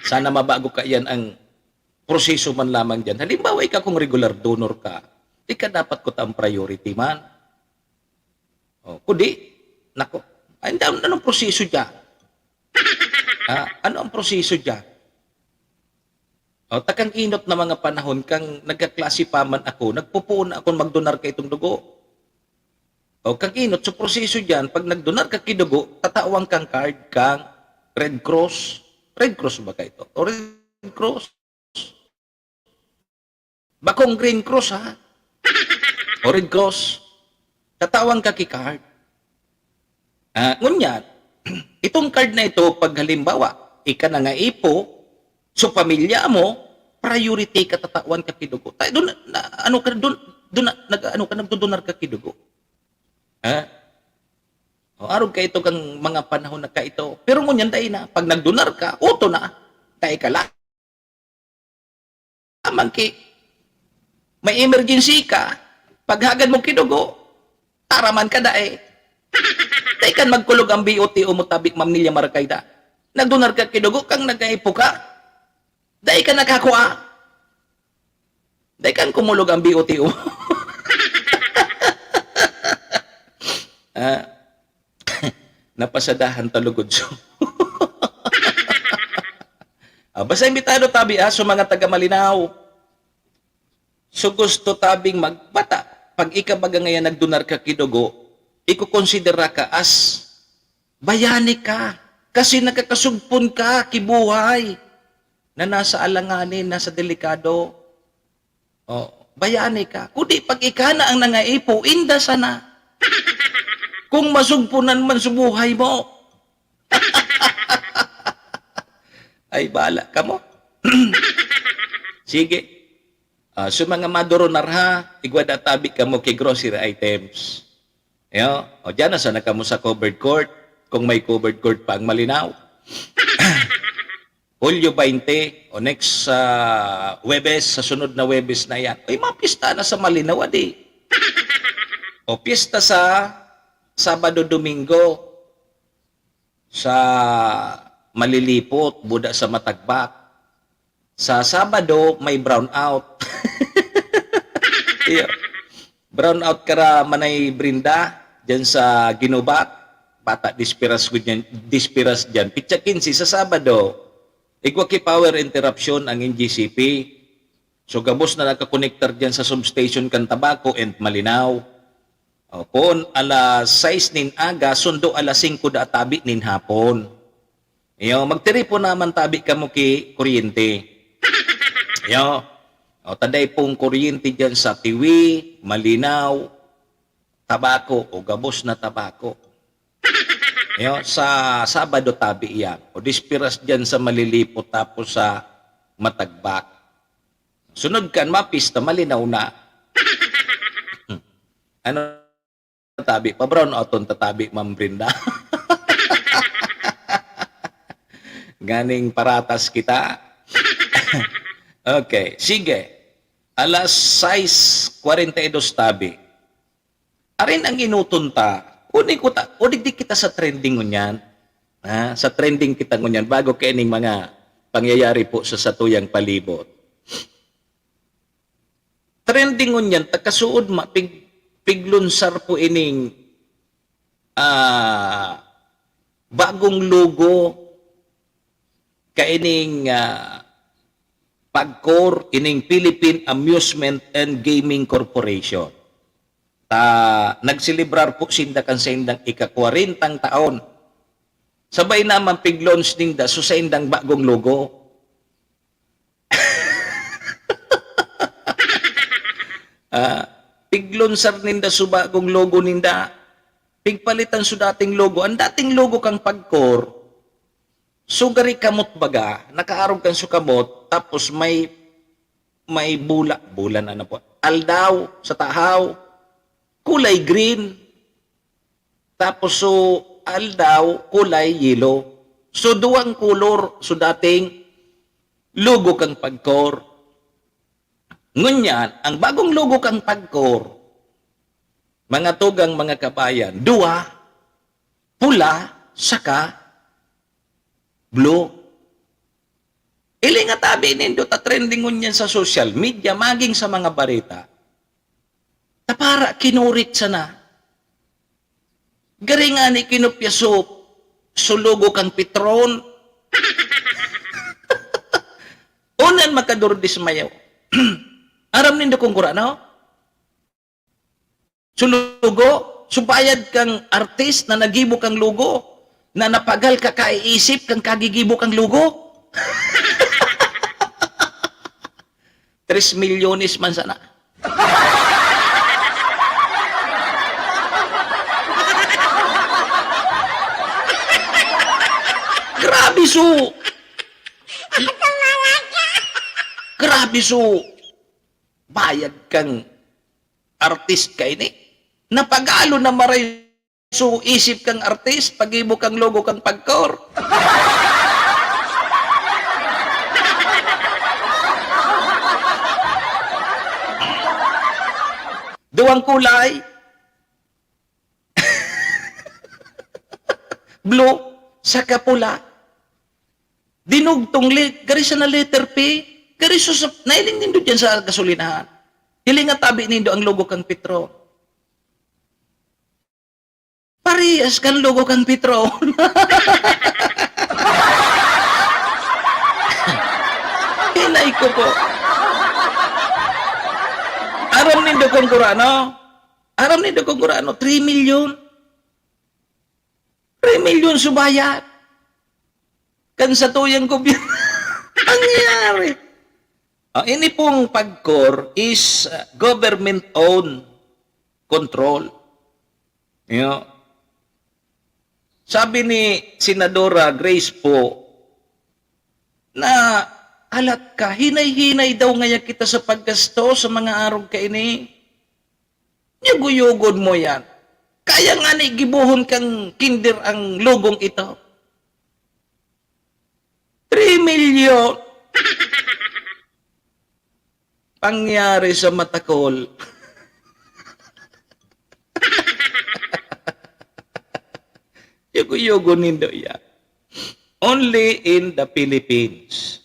Sana mabago ka yan ang proseso man lamang dyan. Halimbawa, ikaw kung regular donor ka, di ka dapat ko ang priority man. Kundi, nako, anong proseso dyan? Ano ang proseso dyan? Takang inot na mga panahon, kang nagkaklase pa man ako, nagpupuon ako magdonar kay itong dugo. O kang inot sa proseso dyan, pag nagdonar ka kidugo, tatawang kang card kang Red Cross. Red Cross ba ka ito? O Red Cross? Bakong Green Cross, ha? O Red Cross. Tatawang ka ki card. Ngunyan, itong card na ito, pag halimbawa, ika na nga ipo, so pamilya mo, priority ka tatawan ka kidugo. Tayo doon, ano ka doon, nagdodonar ka kidugo. O araw ka ito kang mga panahon na ka ito. Pero ngunyan dahil na, pag nagdonar ka, uto na, dahil ka lang. Ki, may emergency ka, paghagad mo kidugo, taraman ka dahil. Dahil kan magkulog ang BOT o mutabik mamnilya marakayda. Nagdonar ka kidugo, kang nagkaipo ka, dahil ka nakakuha. Dahil kan kumulog ang BOT o. Napasadahan talugod so. Basta imbitado tabi so mga taga Malinaw. So gusto tabing magbata. Pag ikabaga ngayon nagdonar ka kidugo, ikukonsidera ka as bayani ka. Kasi nakakasugpon ka kibuhay na nasa alanganin, nasa delikado. Bayani ka. Kundi pag ika na ang nangaipo, inda sana. Kung masugpunan man sa buhay mo. Ay, bahala ka mo. Sige. So mga maduronar ha, igwada tabi ka mo kay grocery items. O dyan na sana ka mo sa covered court, kung may covered court pa ang Malinaw. Hulyo 20, o next Webes, sa sunod na Webes na yan. Ay, mapista na sa Malinaw, adi. O pista sa Sabado, Domingo, sa Malilipot, Buda sa Matagbak. Sa Sabado, may brown out. Brown out kara manay brinda, dyan sa Ginubat. Bata, dispiras dyan. Pitsa 15 sa Sabado, igwaki power interruption ang NGCP. So, gabos na nakakonektar dyan sa substation kan Tabaco and Malinaw. Pon alas 6 nin aga, sundo alas 5 da tabi nin hapon. Magtiripo naman tabi ka mo ki kuryente. Taday pong kuryente dyan sa Tiwi, Malinaw, Tabaco, o gabos na Tabaco. Sa Sabado tabi yan. O dispiras dyan sa Malilipot tapos sa Matagbak. Sunod kan mapista, Malinaw na. Ano tabi? Pa-brown outon tatabi, Ma'am Brenda. Ganing paratas kita. Okay, sige. Alas 6:42 tabi. Arin ang inutunta. Unig di kita sa trending ngunyan. Sa trending kita ngunyan bago kaining mga pangyayari po sa satuyang palibot. Trending ngunyan, takasuod piglunsar po ining bagong logo kaining PAGCOR, ining Philippine Amusement and Gaming Corporation. Nagsilibrar po sinda kan sa indang ika-40 taon. Sabay naman pig-launch ning da so sa indang bagong logo. Piglunsar ninda so bagong logo ninda. Pigpalitan so dating logo. Ang dating logo kang PAGCOR, sugari kamot baga, nakaarog kang sukamot, tapos may bulan ano po, aldaw sa tahaw, kulay green, tapos so aldaw, kulay yellow. So duwang kulor, so dating logo kang PAGCOR. Ngunyan, ang bagong logo kang PAGCOR, mga tugang mga kabayan, dua, pula, saka, blue. Ili nga tabi nindo ta trending ngunyan sa social media, maging sa mga barita. Tapara kinurit sana. Gari nga ni kinupya so logo kang Petron. Unan makadurdis mayaw. Aram nindo kung kura, no? Sulugo, Subayad kang artist na nagibo kang logo. Na napagal ka kaiisip kang kagigibo kang logo. 3 milyones man sana. Grabe so. Grabe so. Bayad kang artist ka ini. Napagalo na maray so isip kang artist, pagibo kang logo kang pagkor. Duwang kulay. Blue, saka pula. Dinugtong gari sa na letter P. Gari so sa, nailing nindo dyan sa gasolinahan. Hiling nga tabi nindo ang logo kang Petro. Parehas kang logo kang Petro. Hinay ko po. Aram nindo kong kurano. Aram nindo kong kurano. 3 million. 3 million subayat. Kan sa tuyang gobyerno. Nangyari. Ini pong pagkor is government-owned control. You know, sabi ni Senadora Grace po na alat ka, hinay-hinay daw ngaya kita sa paggasto sa mga araw ka ini. Yuguyugod mo yan. Kaya nga ni gibuhon kang kinder ang logong ito. 3 million. Pangyari sa matakol. Yugo-yugo nindo yan. Only in the Philippines.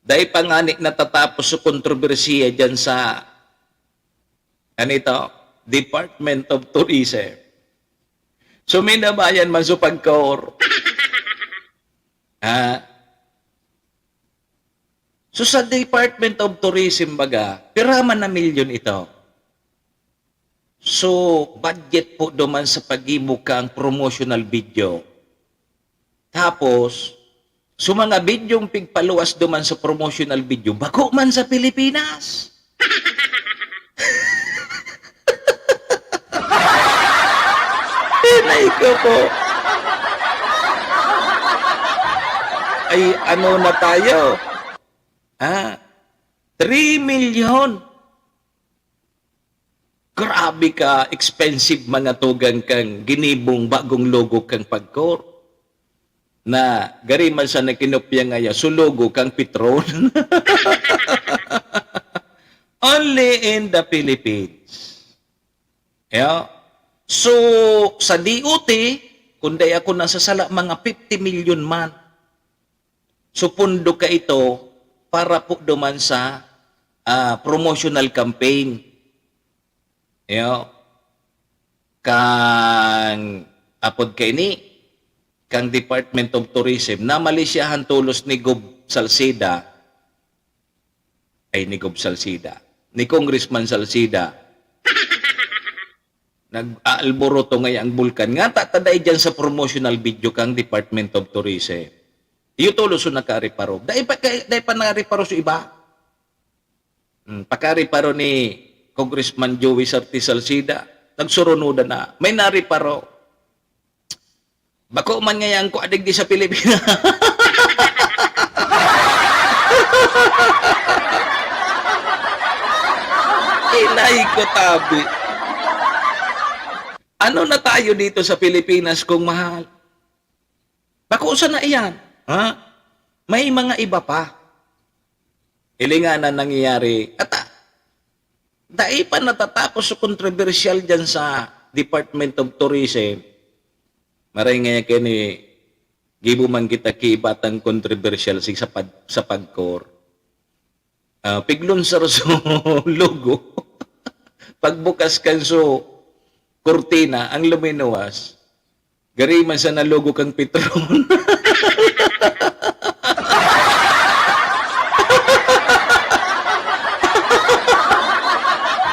Dahil panganik natatapos sa kontrobersiya dyan sa Department of Tourism. So, may nabayan man sa pagkor. So, sa Department of Tourism baga, piraman na milyon ito. So, budget po duman sa pag-ibog ka ang promotional video. Tapos, so mga bidyong pigpaluwas duman sa promotional video, bako man sa Pilipinas. Hinay ko po. Ay, ano na tayo? 3 million. Grabe ka, expensive mga tugang kang ginibong bagong logo kang pagkor. Na gari man sa nakinopya ngaya, so logo kang Petron. Only in the Philippines. Yeah. So, sa DOT, kundi ako nasa sala, mga 50 million man. So, pundo ka ito para po duman sa promotional campaign. Yeah. Kang apod kay ni kang Department of Tourism na Malaysiahan tulos ni Gob Salcida ni Congressman Salcida nag-aalboroto ngay ang bulkan nga tataday dyan sa promotional video kang Department of Tourism. Iyo tulos so nakariparo. Dahil pa nakariparo sa iba. Pakariparo ni Congressman Joey Sarti Salcida. Nagsurunoda na. May nariparo. Bako man ngayon ko adig di sa Pilipinas. Inay ko tabi. Ano na tayo dito sa Pilipinas kung mahal? Bako sa na iyan? May mga iba pa. Ilinganan nangyayari. Dahil pa natatapos sa kontrobersyal dyan sa Department of Tourism, maray nga kayo ni gibo man kita kibatang kontrobersyal sa pagkor. Piglon sa logo. Pagbukas kan so kurtina, ang luminuwas, gari man sa nalogo kang Petron.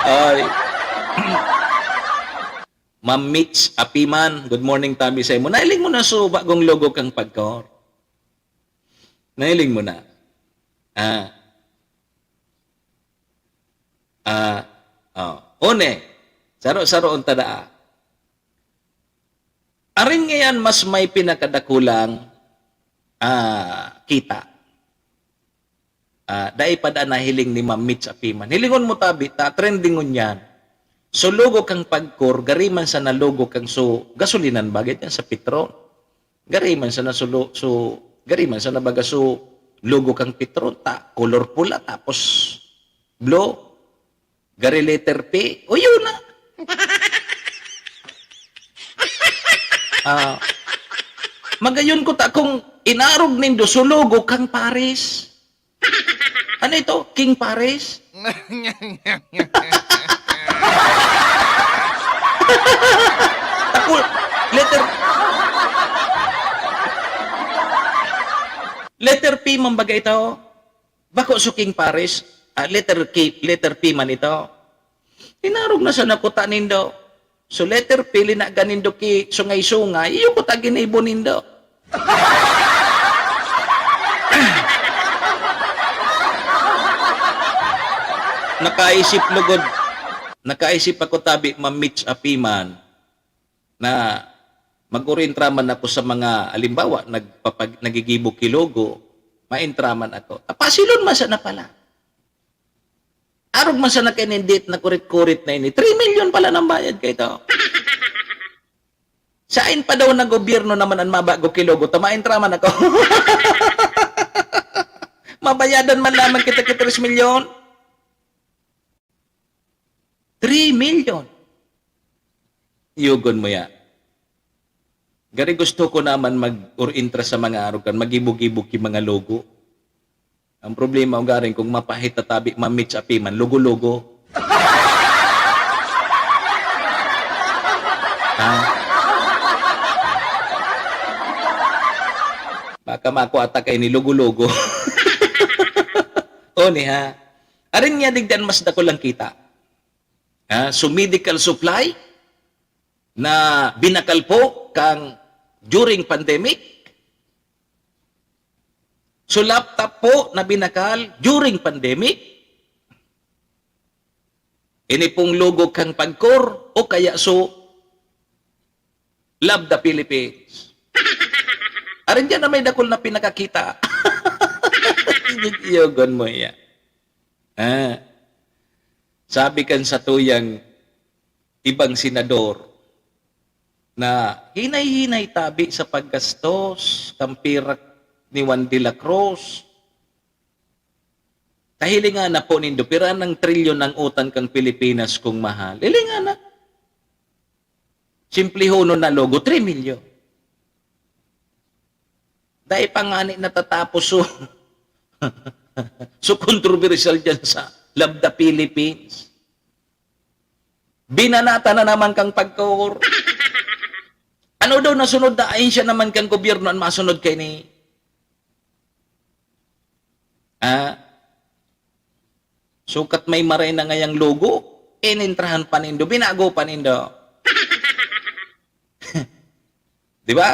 Ay. Ma'am Mitch Apiman, good morning tabi sa imo. Nailing mo na so bagong logo kang pagkor. Nailing mo na. One, saro-saro ang tadaa. Aring ngayon mas may pinakadakulang kita. Dai pa da nahiling ni Ma'am Mitch Apiman. Hilingon mo tabi, trendingon yan. So logo kang pagkor, gariman sa na logo kang so gasolinan bagay yan sa Petron. Gariman sa na gariman sa na baga so logo kang Petron ta color pula tapos blue. Gari letter P. O yun na. Magayon ko ta kung inarog nindo so logo kang Paris. Ano ito? King Paris? Takul, letter P man bagay ito. Bako so King Paris, letter P man ito. Tinarog na sa nakuta nindo. So letter P lina ganindo ki sungay-sungay, iyo ko ta ginaibo nindo. Nakaisip ako tabi, Ma'am Mitch Apiman, na mag-urintraman ako sa mga, alimbawa, nagigibo kilogo, maintraman ako. Pasilon man sa na pala. Arog man sa na kinindit na kurit-kurit na ini. 3 million pala ng bayad kayo ito. Sain pa daw na gobyerno naman ang mabago kilogo, maintraman ako. Mabayadan man lamang kita 3 milyon. 3 million. Yugon mo ya. Gari gusto ko naman mag-or-intra sa mga arugan, mag-ibog-ibog yung mga logo. Ang problema ang garing kung mapahit tatabi, Ma'am Mitch Apiman, logo-logo. Baka makuata kayo ni logo-logo. O ni ha. Aring niya digdan mas dako lang kita. So medical supply na binakal po kang during pandemic. So laptop po na binakal during pandemic. Ini pong logo kang pagkor o kaya so Love the Philippines. Arin dyan na may dakol na pinakakita. Yogon mo yan. Sabi kan sa tuyang ibang senador na hinay-hinay tabi sa paggastos, kampirak ni Juan de la Cruz. Kahilingan na po nindo, pira ng trilyon ng utang kang Pilipinas kung mahal. Hilingan na. Simple hono na logo, 3 milyon. Dahil pangani natatapos so, so controversial dyan sa Love the Philippines. Binanata na naman kang pagkor. Ano daw nasunod na ayon siya naman kang gobyerno ang masunod kay ni? Sukat may maray na ngayang logo, inintrahan pa nindo, binago pa nindo. Di ba?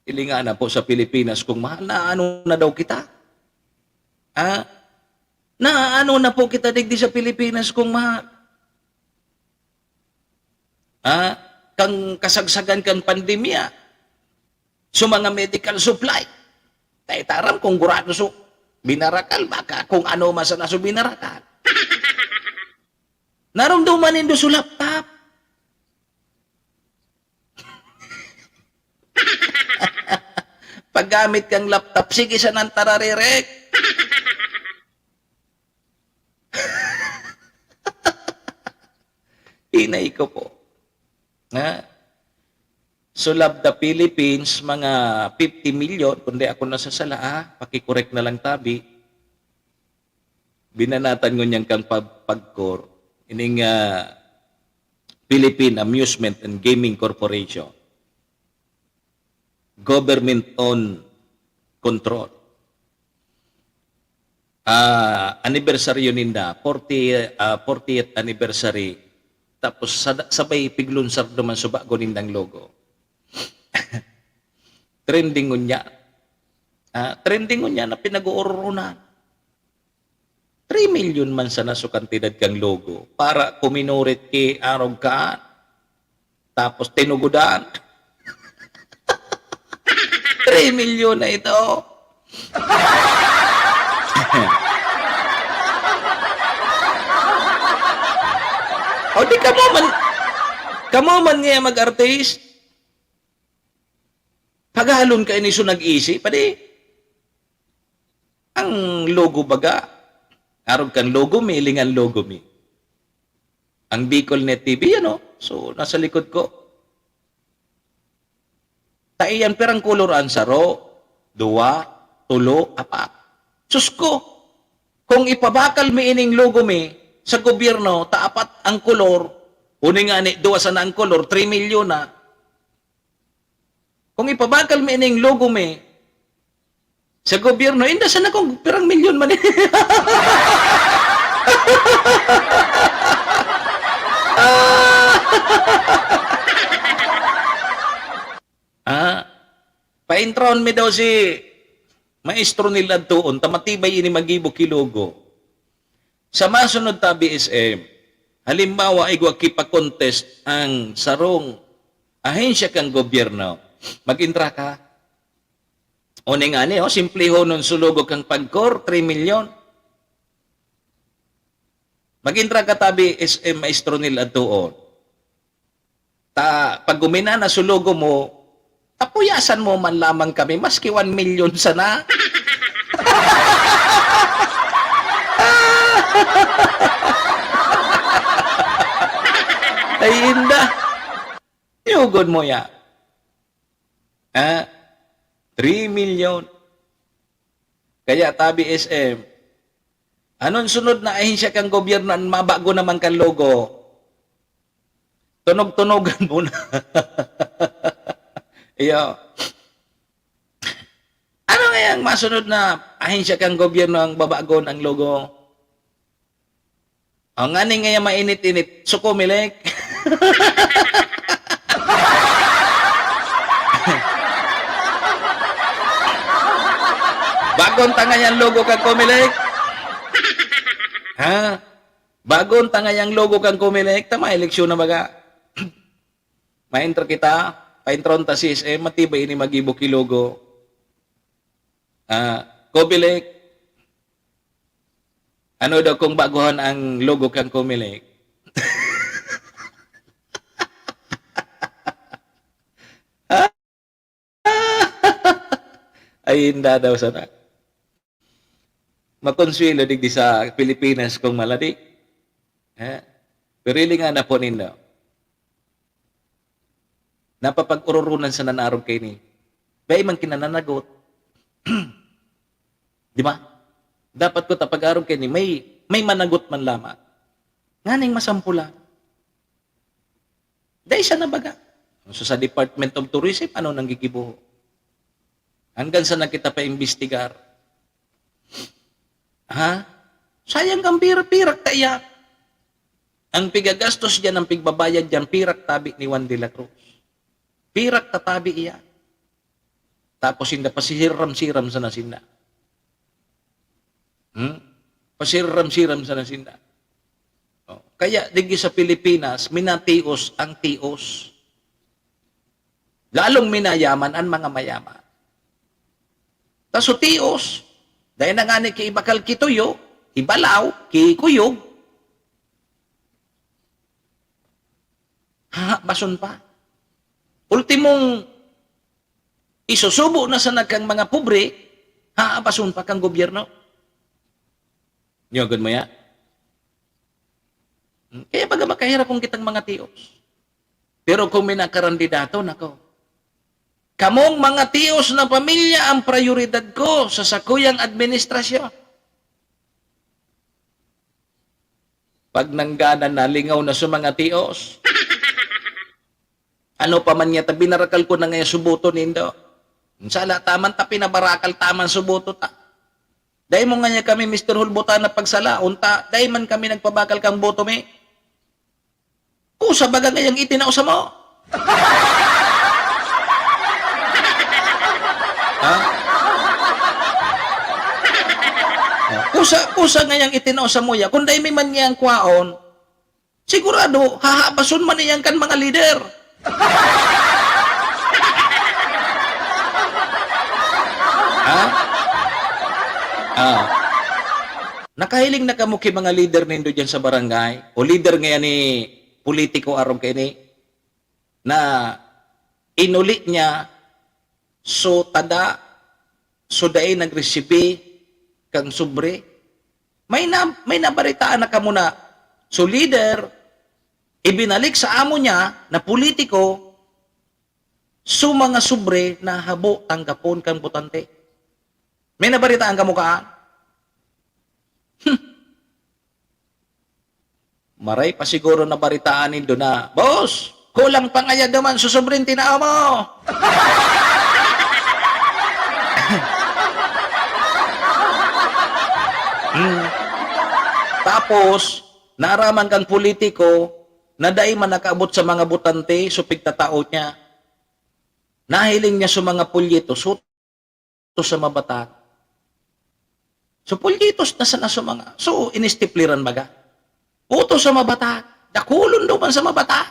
Ilinga na po sa Pilipinas kung mahal na ano na daw kita. Na ano na po kita digdi sa Pilipinas kung mahal. Kang kasagsagan kang pandemya. So mga medical supply. Taitaram kung gurado so binarakal baka kung ano masa na so binarakal. Narumduman nindo so laptop. Paggamit kang laptop, sige sa nang tararirek. Inay ko po. So, Love the Philippines, mga 50 million, kundi ako nasasala, pakikorek na lang tabi. Binanatan ko niyang kang pagkor. Ining Philippine Amusement and Gaming Corporation. Government-owned control. Anniversary yun ninda, 40th anniversary Tapos sabay piglunsar naman sa bago nindang logo. Trending niya. Trending niya na pinag-uurunan. 3 million man sa nasukantidad kang logo para kuminurit ki arog ka. Tapos tinugudan. 3 million na ito. O di kamo man nga mag-artist. Paghalon ka iniso nag-isip, padi. Ang logo baga, arog kan logo mi, lingan logo mi. Ang Bicol Net TV, ano? So, nasa likod ko. Taiyan perang koloran saro, 2, 3, 4. Sus ko, kung ipabakal mi ining logo mi, sa gobyerno, taapat ang kolor, uning nga ni, 2 sa na ang kolor, 3 milyon na. Kung ipabakal mi ining logo mi, sa gobyerno, inda sana kung pirang milyon man. Paintron mi daw si maestro nila doon, tamatibay ini magibo kilogo. Sa masunod ta BSM, halimbawa ay kipa-contest ang sarong ahensya kang gobyerno, mag-intra ka. O nga ni, simple ho nun sulugo kang pagkor, 3 milyon. Mag-intra ka tabi SM maestro nila doon. Pag gumina na sulugo mo, tapuyasan mo man lamang kami, maski 1 million sana. Ay, inda. Yugod mo ya. 3 million. Kaya tabi SM, anon sunod na ahensya kang gobyerno, mabago naman kang logo, tunog-tunogan mo na. Iyo. Ano nga yung masunod na ahensya kang gobyerno ang babagon ang logo? Ang nga nga yung mainit-init, suko milek. Bagong tanga yung logo kang kumilik. Bagong tanga yung logo kang kumilik. Tama, eleksyon na baga. Maintro kita, paintron ta CCM, matibay ini magibo ki logo. Kumilik. Ano daw kung baguhan ang logo kang kumilik? Ay, hindi daw sana. Makonsuelo digdi sa Pilipinas kung maladi. Pero ili nga na po nindo. Napapag-ururunan sa nanarog kay ni. Bay man kinananagot. Di ba? Dapat ko tapag-arog kay ni, may managot man lamang. Nganing masampulan. Dahil siya na baga. So sa Department of Tourism, ano nang gigibuho? Hanggang sa nakita pa imbestigar. Sayang kang pirak-pirak kaya. Ang pigagastos dyan, ang pigbabayad dyan, pirak tabi ni Juan de la Cruz. Pirak tatabi iya. Tapos hindi pa siram-siram sa nasinda. Pasiram-siram sa nasinda. Kaya digi sa Pilipinas, minatios ang tios. Lalong minayaman ang mga mayaman. Taso tios, dahil na nga ni kiibakal kituyo, ibalaw, kikuyog. Bason pa. Ultimong isusubo na sa nagkang mga pobre, bason pa kang gobyerno. Niyogod mo ya? Kaya baga makahirap kung kitang mga tios. Pero kung may nakarandidato, nako, kamong mga tios na pamilya ang prioridad ko sa sakuyang administrasyon. Pag nangganan na lingaw na sa mga tios, ano pa man niya, binarakal ko na ngayon subuto nindo. Sala, taman ta pinabarakal, taman subuto ta. Dahil mo nga niya kami, Mr. Hulbutan, na pagsala, unta, dahil man kami nagpabakal kang boto, me. Kusa baga ngayang itinaw sa mo? Ha? Kusa ngayang itinaw sa mo ya. Kung dahil may man niyang kwaon, sigurado, hahabason man niyang kan mga leader. Nakahiling na kamo kay mga leader nindo dyan sa barangay o leader ngayon ni politiko aron kay ni na inulit niya so tada so daay nagresibi kang sobre may nabaritaan na kamo na so leader ibinalik sa amo niya na politiko so mga sobre na habo tanggapon kang botante. May nabaritaan kamo ka? Maray pa siguro na baritaan nindo na, boss, kulang pa nga naman, susubrin tinao mo. Tapos, naraman kang politiko, na dahil man nakaabot sa mga butante, supig tatao niya. Nahiling niya sa mga pulyito, so sa mabata. So, pulyitos na sana sa mga, so, inistipliran baga. Uto sa mabata. Dakulon daw man sa mabata.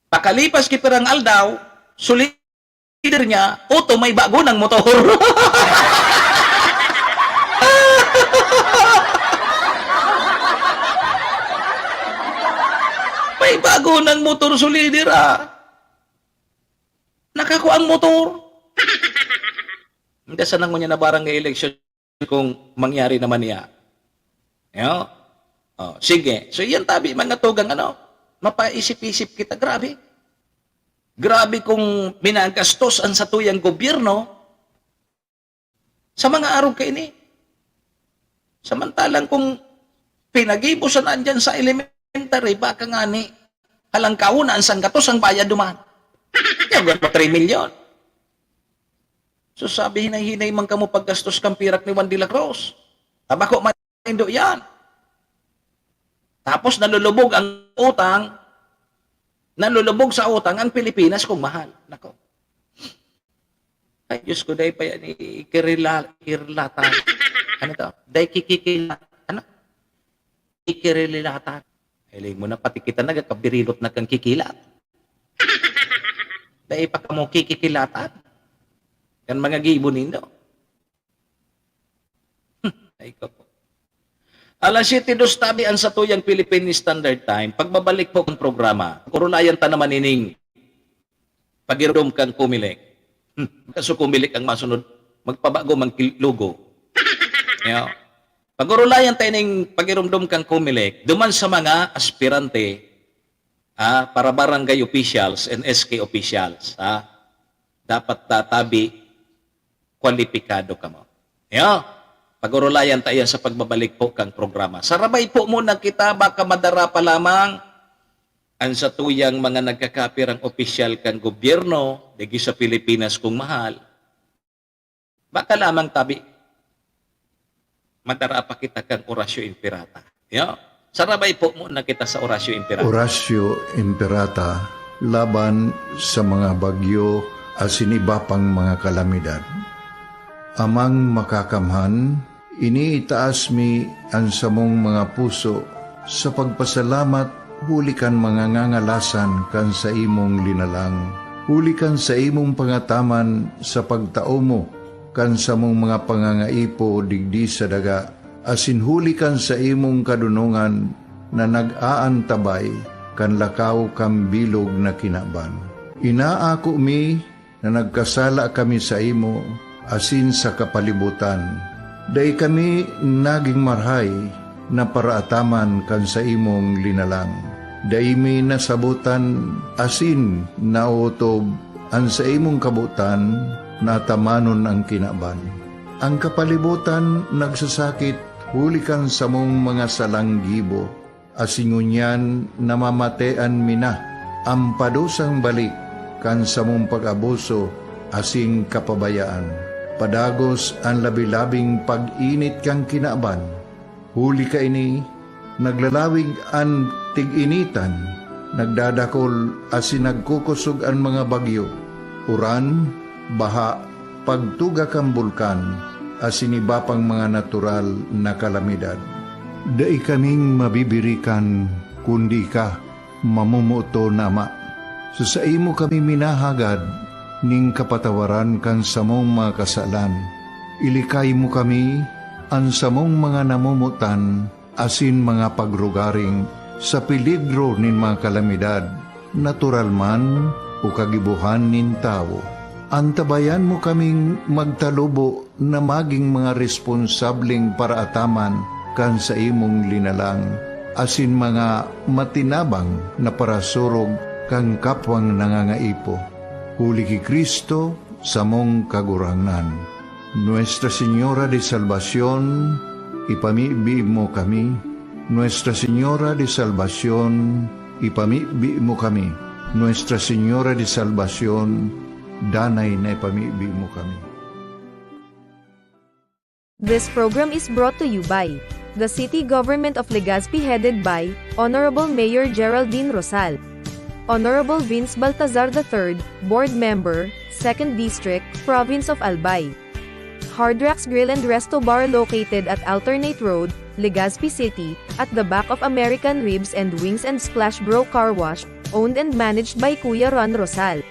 Pakalipas kiperang aldaw, sulit leader niya, uto may bago ng motor. May bago ng motor sa leader Nakakuha ang motor. Hindi sanang mo niya na barangay election kung mangyari naman niya. Sige. So yan tabi, mga tugang mapaisip-isip kita. Grabe. Grabe kung minagastos ang satuyang gobyerno sa mga araw kayo ni. Samantalang kung pinagibusan andyan sa elementary, baka nga ni halang kaunaan sang gatos ang bayad duman. Yan, 3 milyon. So sabi, hinay-hinay man ka mo paggastos kang pirak ni Juan de la Cruz. Tabako man indo yan. Tapos nalulubog ang utang, nalulubog sa utang ang Pilipinas kung mahal. Nako. Ay, Diyos ko, dahi pa yan, ikirlatan. Ano to? Dahi kikikilatan. Ano? Ikirilatan. Hiling mo na pati kita nagkakabirilot na kang kikilat. Dahil pa ka mo kikikilatan. Kan mga gibo nindo. Ay ko po. Alas 7:02 tabi ang satuyang Philippine Standard Time. Pagbabalik po ang programa. Kurulayan ta naman ining pagirom kang kumilik. Kaso kumilik ang masunod. Magpabago mang logo. Pagurulayan tayo ng pagirumdum kang kumilik, duman sa mga aspirante para barangay officials and SK officials, dapat tatabi, kwalipikado ka mo. Pagurulayan tayo sa pagbabalik po kang programa. Sarabay po muna kita, baka madara pa lamang ang satuyang mga nagkakapirang opisyal kang gobyerno, digi sa Pilipinas kung mahal. Baka lamang tabi, madara pa kita kang Orasyo Imperata. Sarabay po muna kita sa Orasyo Imperata. Orasyo Imperata laban sa mga bagyo at siniba pang mga kalamidad. Amang makakamhan, iniitaas mi ang samong mga puso sa pagpasalamat, hulikan mga ngangalasan kan sa imong linalang. Hulikan sa imong pangataman sa pagtao mo kan sa mong mga pangangaipo digdi sa daga. Asin hulikan sa imong kadunungan na nag-aantabay kan lakaw kam bilog na kinaban. Inaako mi na nagkasala kami sa imo asin sa kapalibutan. Day kami naging marhay na paraataman kan sa imong linalang. Day mi nasabutan asin nautob ang sa imong kabutan na tamanon ang kinaban. Ang kapalibutan nagsasakit, hulikan sa mong mga salanggibo, asingunyan namamatean mina, ang padusang balik, kan sa mong pag-abuso, asing kapabayaan. padagos ang labi-labing pag-init kang kinaaban. Huli ka ini, naglalawig ang tig-initan, nagdadakol asin nagkukusog ang mga bagyo. Uran, baha, pagtuga kang bulkan, asin iba pang mga natural na kalamidad. Dai kaming mabibirikan, kundi ka, mamumuto nama. So sa imo kami minahagad, ning kapatawaran kan samong mga kasalan. Ilikay mo kami, ang samong mga namumutan, asin mga pagrugaring, sa peligro nin mga kalamidad, natural man o kagibuhan nin tao. Antabayan mo kaming magtalubo na maging mga responsableng paraataman kan sa imong linalang, asin mga matinabang na parasurog kang kapwang nangangaipo. Huli ki Kristo sa mong kagurangnan. Nuestra Señora de Salvación, ipamibi mo kami. Nuestra Señora de Salvación, ipamibi mo kami. Nuestra Señora de Salvación, danay na ipamibi mo kami. This program is brought to you by the City Government of Legazpi headed by Honorable Mayor Geraldine Rosal, Honorable Vince Baltazar III, Board Member, 2nd District, Province of Albay. Hard Rocks Grill and Resto Bar located at Alternate Road, Legazpi City, at the back of American Ribs and Wings and Splash Bro Car Wash, owned and managed by Kuya Ron Rosal.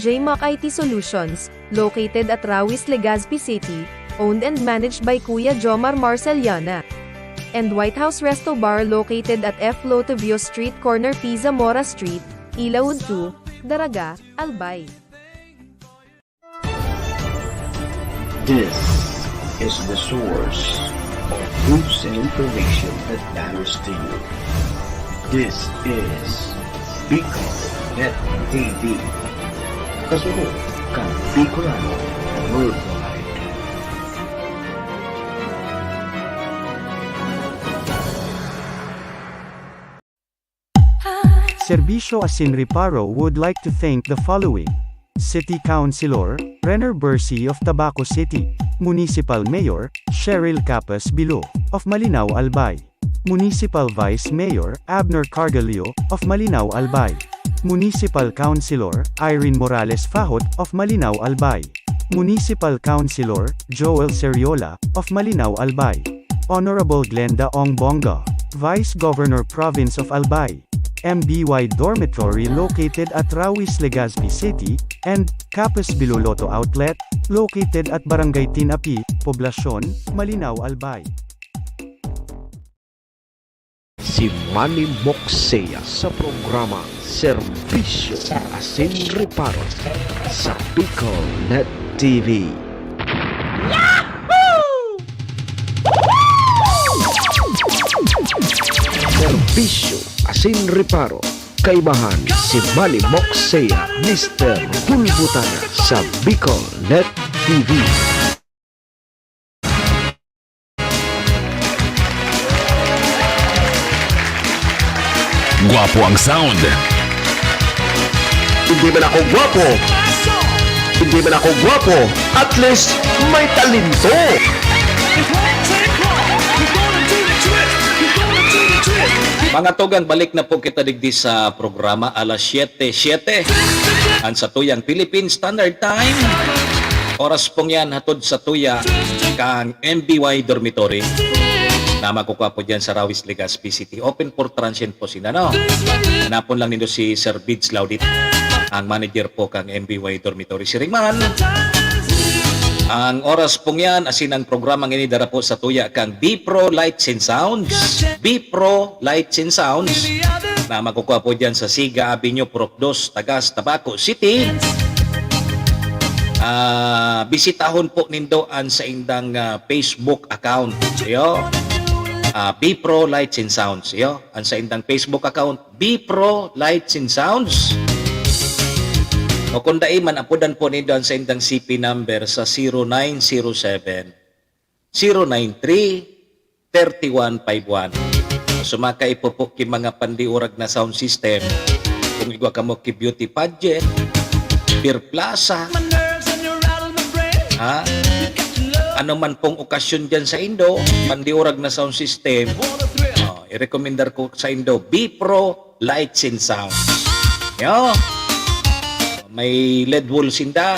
JMAC IT Solutions, located at Rawis, Legazpi City, owned and managed by Kuya Jomar Marceliana. And White House Resto Bar located at F. Lotavio Street Corner P. Zamora Street, Ilaud 2, Daraga, Albay. This is the source of news and information that matters to you. This is Bicol Net TV. Kasunod kang Bicolano Worldwide. Serbisyo Asin Reparo would like to thank the following: City Councilor, Renner Bersi of Tabaco City, Municipal Mayor, Cheryl Capas Bilo, of Malinaw Albay, Municipal Vice Mayor, Abner Cargalio, of Malinaw Albay, Municipal Councilor, Irene Morales Fahot, of Malinaw Albay, Municipal Councilor, Joel Seriola, of Malinaw Albay, Honorable Glenda Ong Bonga, Vice Governor Province of Albay, MBY Dormitory located at Rawis, Legazpi City, and Capas Biloloto Outlet, located at Barangay Tinapi, Poblasyon, Malinaw, Albay. Si Manny Moxea sa programa Serbisyo Asin Reparo sa Bicol Net TV. Serbisyo Asin Reparo, kaibahan si Manny Moxea, Mr. Bulbutana sa Bicol Net TV. Gwapo ang sound. Hindi man ako gwapo. Hindi man ako gwapo. At least may talento. Mga tugang, balik na po kita digdi sa programa alas 7:07. Ang sa tuyang Philippine Standard Time. Oras pong yan hatod sa tuya kang MBY Dormitory. Na makukuha po dyan sa Rawis, Legazpi City. Open for transient po sila, no? Hanapon lang nito si Sir Bids Laudit, ang manager po kang MBY Dormitory. Si Ringman. Ang oras pong yan, asin ang programang ini dara po sa tuya kang B-Pro Lights and Sounds. B-Pro Lights and Sounds na makukuha po dyan sa Siga Avenue, Purok 2, Tagas, Tabaco City. Bisitahon po nindoan sa indang Facebook account. Yo. B-Pro Lights and Sounds. Yo. Ang sa indang Facebook account, B-Pro Lights and Sounds. O kung daiman, apudan po nindo ang sa indang CP number sa 0907-093-3151. Sumakay po po ki mga pandiurag na sound system. Kung igwa ka mo ki beauty pageant, beer plaza, ano man pong okasyon dyan sa Indo, pandiurag na sound system, i-recommendar ko sa Indo, B-Pro Lights and Sound. Yo. May LED wall sinda,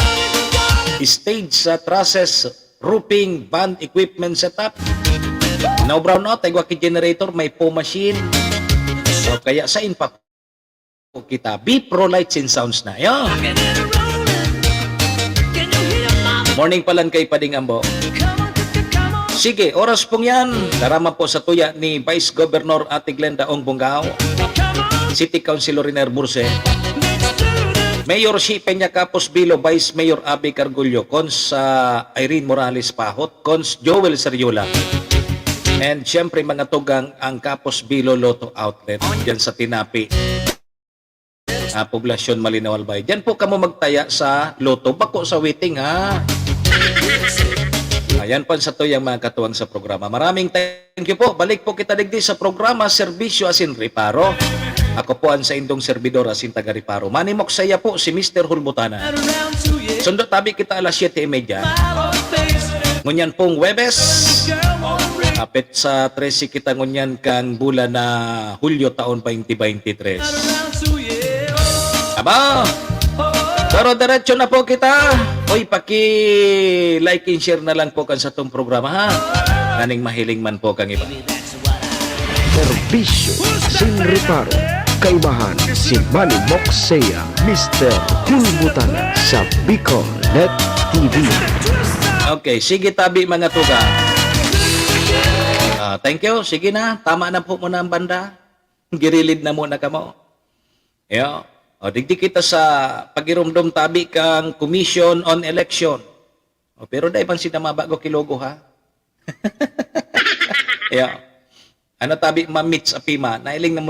stage sa trusses, roofing, band equipment setup. No brown out, ay waki generator, may po machine. So, kaya sa pa kita, B-Pro Lights and Sounds na. Yo. Morning pa lang kay Pading Ambo. Sige, oras pong yan. Darama po sa tuya ni Vice Governor Ate Glenda Ong Bungao, City Councilor Riner Burse, Mayor Shi Peña Capos Bilo, Vice Mayor Abby Cargullo, Cons Irene Morales Pahot, Cons Joel Seriola, and syempre mga tugang ang Capos Bilo Lotto Outlet dyan sa Tinapi, Poblasyon Malinaw Albay. Diyan po kamo magtaya sa Lotto. Bako sa waiting ha. Ayan pa sa to yung mga katuwang sa programa. Maraming thank you po. Balik po kita digdi sa programa Serbisyo Asin Riparo. Ako po ang sa indong servidor asin taga Riparo. Manimok saya po si Mr. Hulbutana. Sundo tabi kita alas 7:30. Ngunyan pong Webes. Kapit sa 13 kita ngunyan kang bulan na Hulyo taon 2023. Aba! Pero diretso na po kita. Hoy, paki-like and share na lang po kan sa itong programa ha. Naning mahiling man po kang iba. Serbisyo Asin Reparo. Kaibahan si Manny Moxea, Mr. Hulbutana sa Bicol Net TV. Okay, sige tabi mga tuga. Thank you. Sige na. Tama na po muna ang banda. Girilid na muna kamo. Yo. O, digdi kita sa pagirumdum tabi kang Commission on Election. O, pero dahil pang sinamaba ko kilogo ha. Yo. Ano tabi mamits apima, nailing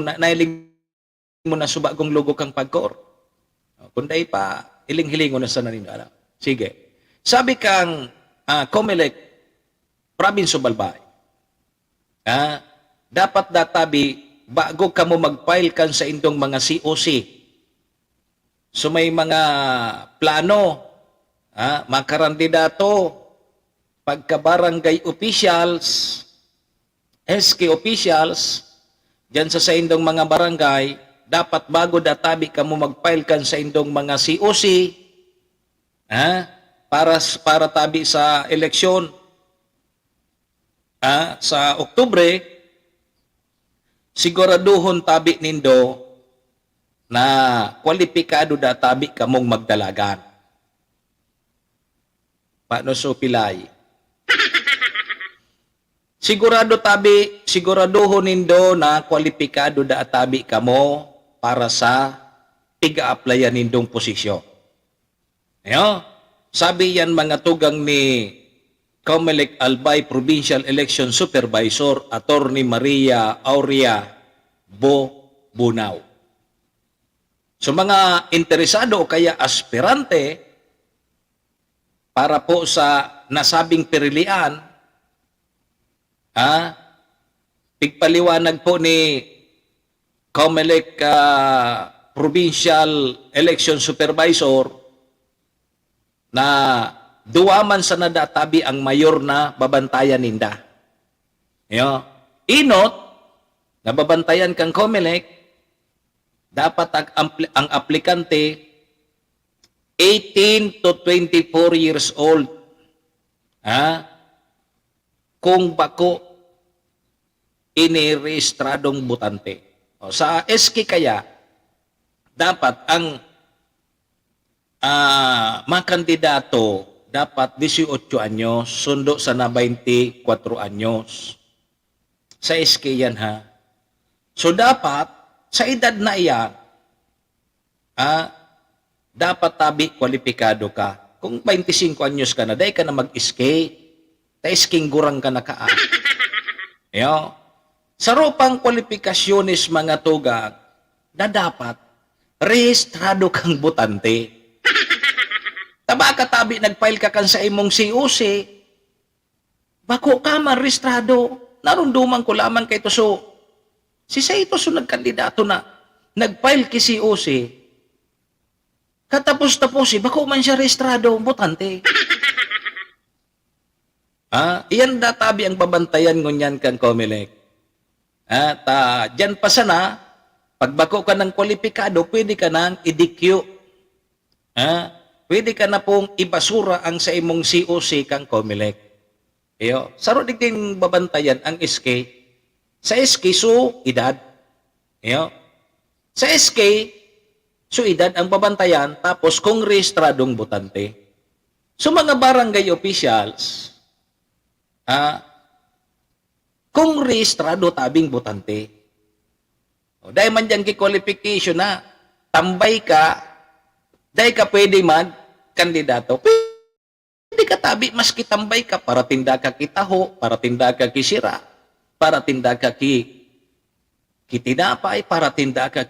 mo na subagong logo kang pagkor. O, kung dahil pa, iling-hilingo na sa naninala. Sige. Sabi kang Comelec, Province of Albay. Dapat databi, bago ka mo mag-file kan sa indong mga COC. So may mga plano, makarandidato, pagka-barangay officials, SK officials, dyan sa indong mga barangay, dapat bago databi ka mo mag-file kan sa indong mga COC, para tabi sa eleksyon, sa Oktubre, siguraduhon tabi nindo na kwalipikado databi kamong magdalagan. Paano so pilay? Siguraduhon nindo na kwalipikado databi kamo para sa piga-applyan nindong posisyon. Ayo, sabi yan mga tugang ni Comelec Albay Provincial Election Supervisor, Attorney Maria Aurea Bunao. So mga interesado o kaya aspirante para po sa nasabing pirilian, pigpaliwanag po ni Comelec Provincial Election Supervisor na duwaman sa nadatabi ang mayor na babantayan ninda. Inot, na babantayan kang Comelec, dapat ang aplikante 18 to 24 years old. Kung bako inirehistradong butante. Sa SK kaya, dapat ang mga kandidato dapat 18 anyos, sundo sa na 24 anyos. Sa SK yan ha. So dapat, sa edad na iyan, dapat tabi kwalipikado ka. Kung 25 anyos ka na, dahil ka na mag-skate, taisking gurang ka na ka. Sa rupang kwalifikasyonis mga tugang, na dapat, rehistrado kang butante. Taba ka tabi, nag-file ka kan sa imong COC, bako ka man rehistrado, narunduman ko lamang kay Tuso. Si Saito so nagkandidato na nag-file ki COC. Katapos-tapos bako man siya rehistrado botante. Iyan databi ang babantayan ngunyan kang Comelec. At dyan pa sana, pagbako ka ng kwalipikado, pwede ka nang i-DQ. Pwede ka na pong ibasura ang sa imong COC kang Comelec. Saro din babantayan ang SK. Sa SK, so edad. Sa SK, so edad ang babantayan, tapos kung rehistradong botante. So mga barangay officials, kung rehistrado tabing botante, dahil man dyan qualification na, tambay ka, dahil ka pwede mag-kandidato, pwede ka tabi, mas kitambay ka, para tinda ka kitaho, para tinda ka kisira, para tinda ka kitinapay, para tinda ka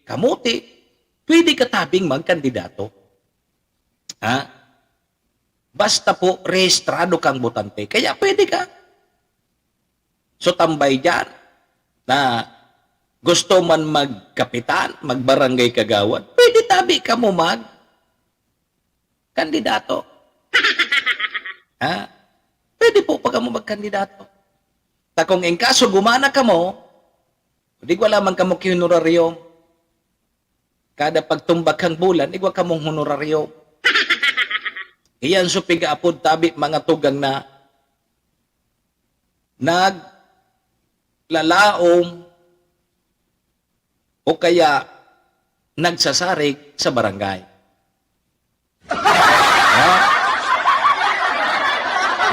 kamuti, pwede ka tabing magkandidato. Basta po, rehistrado kang botante. Kaya pwede ka. So, tambay dyan na gusto man magkapitan, magbarangay kagawad, pwede tabi ka mo kandidato. Pwede po pa ka mo magkandidato. Kung in kaso gumana ka mo, di ko lamang ka mo honoraryo. Kada pagtumbak kang bulan, igwa ka mong honoraryo. Iyan so pigaapod tabi mga tugang na naglalaom o kaya nagsasarig sa barangay.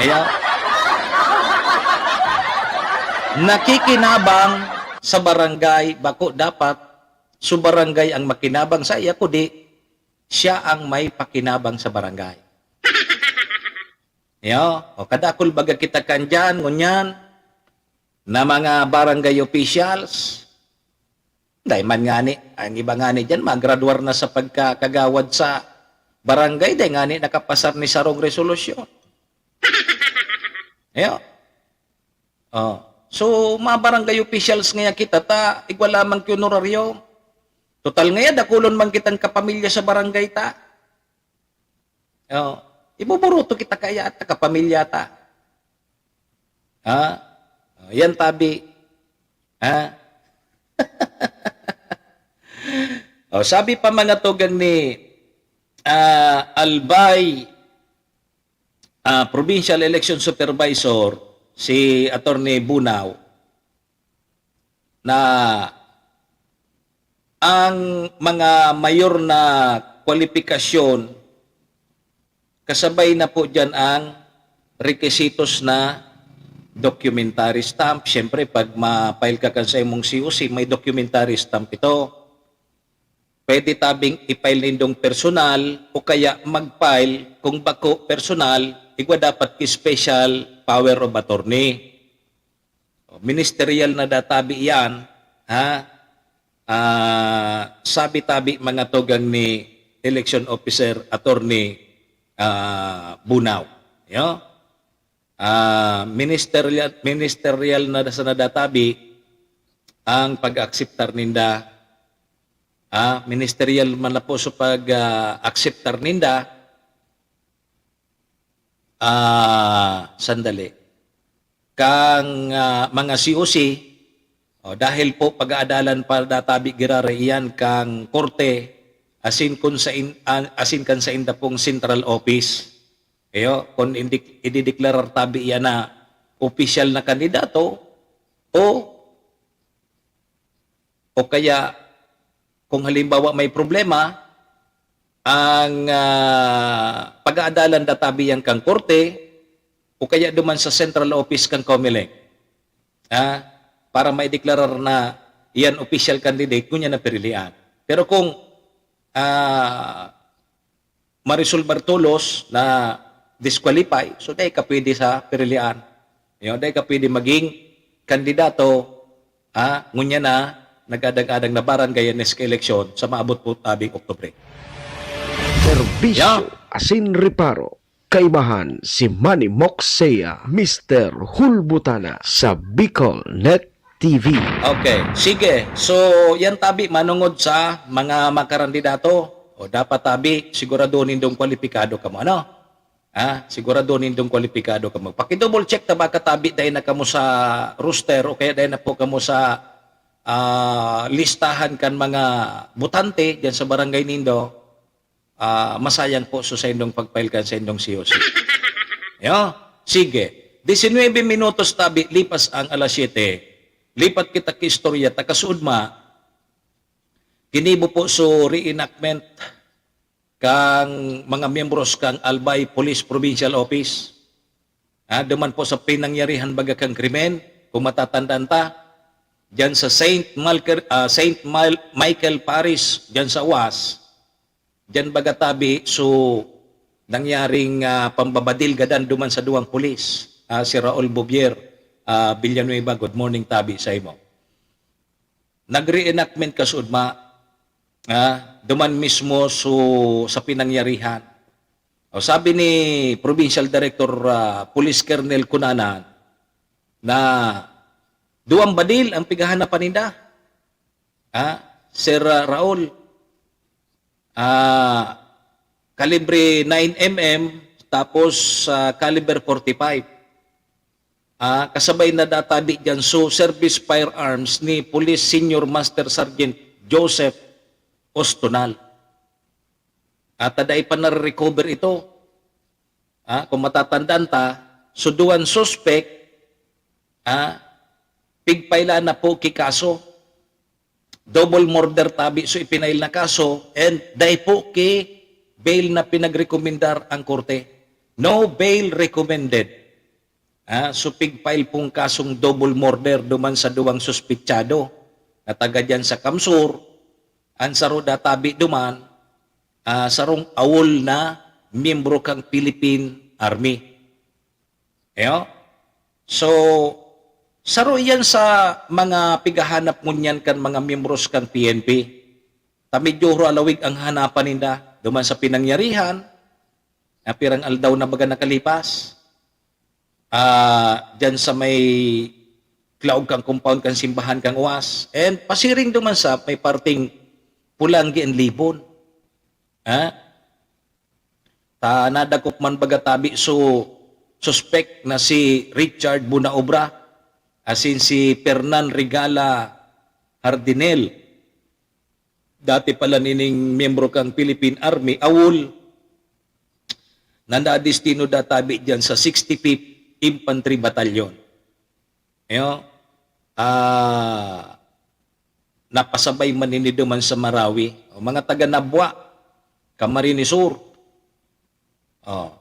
Kaya nakikinabang sa barangay, bako dapat so barangay ang makinabang sa iya, kundi siya ang may pakinabang sa barangay. Kadakol baga kita kanyan, ngunyan, na mga barangay officials, dahil man ngani, ang iba ngani dyan, magraduar na sa pagkakagawad sa barangay, dahil ngani nakapasar ni sarong resolusyon. So, mga barangay officials ngayon kita, igwa lamang honoraryo. Total ngayon, dakulon man kitang kapamilya sa barangay ta. Ibuburuto kita kaya at kapamilya ta. Yan tabi. Sabi pa mga tugang ni Albay, Provincial Election Supervisor, si Attorney Bunaw, na ang mga mayor na kwalifikasyon, kasabay na po dyan ang requisitos na documentary stamp. Siyempre, pag ma-file ka sa imong COC, may documentary stamp ito. Pwede tabing i-file nindong personal o kaya mag-file kung bako personal, igwa dapat special power of attorney. Ministerial na databi yan. Sabi tabi mga tugang ni Election Officer Attorney Bunaw. Ministerial na sa nadatabi ang pag-akseptar ninda. Ministerial man na po sa pag-akseptar ninda. Sandali. Kang mga COC, dahil po pag-aadalan pa databi girare iyan kang korte, asin kan sa inda pong central office. Kung i-deklarar tabi yan na official na kandidato o kaya kung halimbawa may problema, ang pag-aadalan databi yan kang korte o kaya duman sa central office kang Comelec. Para may deklarar na yan official candidate, kunya na pirilian. Pero kung Marisol Bartolos na disqualify, so dahil ka pwede sa pirilian. Dahil ka pwede maging kandidato, ngunya na nagadag-adag na barangay NSK election sa maabot po tabing Oktubre. Serbisyo asin reparo. Kaibahan si Manny Moxea, Mr. Hulbutana sa Bicol Net TV. Okay, sige. So, yan tabi manungod sa mga makarandidato. O dapat tabi, sigurado nindong kwalipikado ka mo, ano? Sigurado nindong kwalipikado ka mo. Paki-double check ta ba katabi dahil na kamo sa roster o kaya dahil na po kamo sa listahan kan mga butante diyan sa barangay nindo. Masayang po so sa indong pagfile kan sa indong COC. Yo, sige. 19 minutos tabi lipas ang alas 7. Lipat kita ki istorya ta kasudma. Kinibo po so reenactment kang mga miyembros kang Albay Police Provincial Office. Duman po sa pinangyarihan baga kang krimen, kung matatandaan ta, dyan sa St. Michael Parish, dyan sa UAS, dyan baga tabi, so nangyaring pambabadil gadan duman sa duwang pulis, si Raul Bobier, Villanueva, good morning tabi sa imo. Nag-reenactment kasudma, duman mismo sa pinangyarihan. Sabi ni Provincial Director Police Colonel Cunanan na duwang badil ang pigahanapan nila. Sir Raul, kalibre 9mm tapos caliber 45. Kasabay na databi dyan service firearms ni Police Senior Master Sergeant Joseph Ostonal. Taday pa na-recover ito. Kung matatandaan ta, suduan suspect, pigpaila na po kikaso. Double murder tabi, so ipinail na kaso, and day po ki bail na pinagrekomendar ang korte. No bail recommended. So pigpail pong kasong double murder duman sa duwang suspitsado na taga dyan sa Kamsur, ang saruda tabi duman, sarong awol na miyembro kang Philippine Army. So, saro yan sa mga pigahanap ngunyan kan mga miyembros kang PNP. Medyo alawig ang hanapan ninda duman sa pinangyarihan, pirang aldaw na baga nakalipas. Dyan sa may klaog kang compound kang simbahan kang UAS, and pasiring duman sa may parting Pulangi and Libon. Nadakop man bagatabi so suspect na si Richard Bunaobra, asin si Fernan Regala Hardinel. Dati pala nining miyembro kang Philippine Army, awol, nandadistino databi dyan sa 65th Infantry Battalion. Napasabay man ninido man sa Marawi, mga taga Nabwa, Camarines Sur.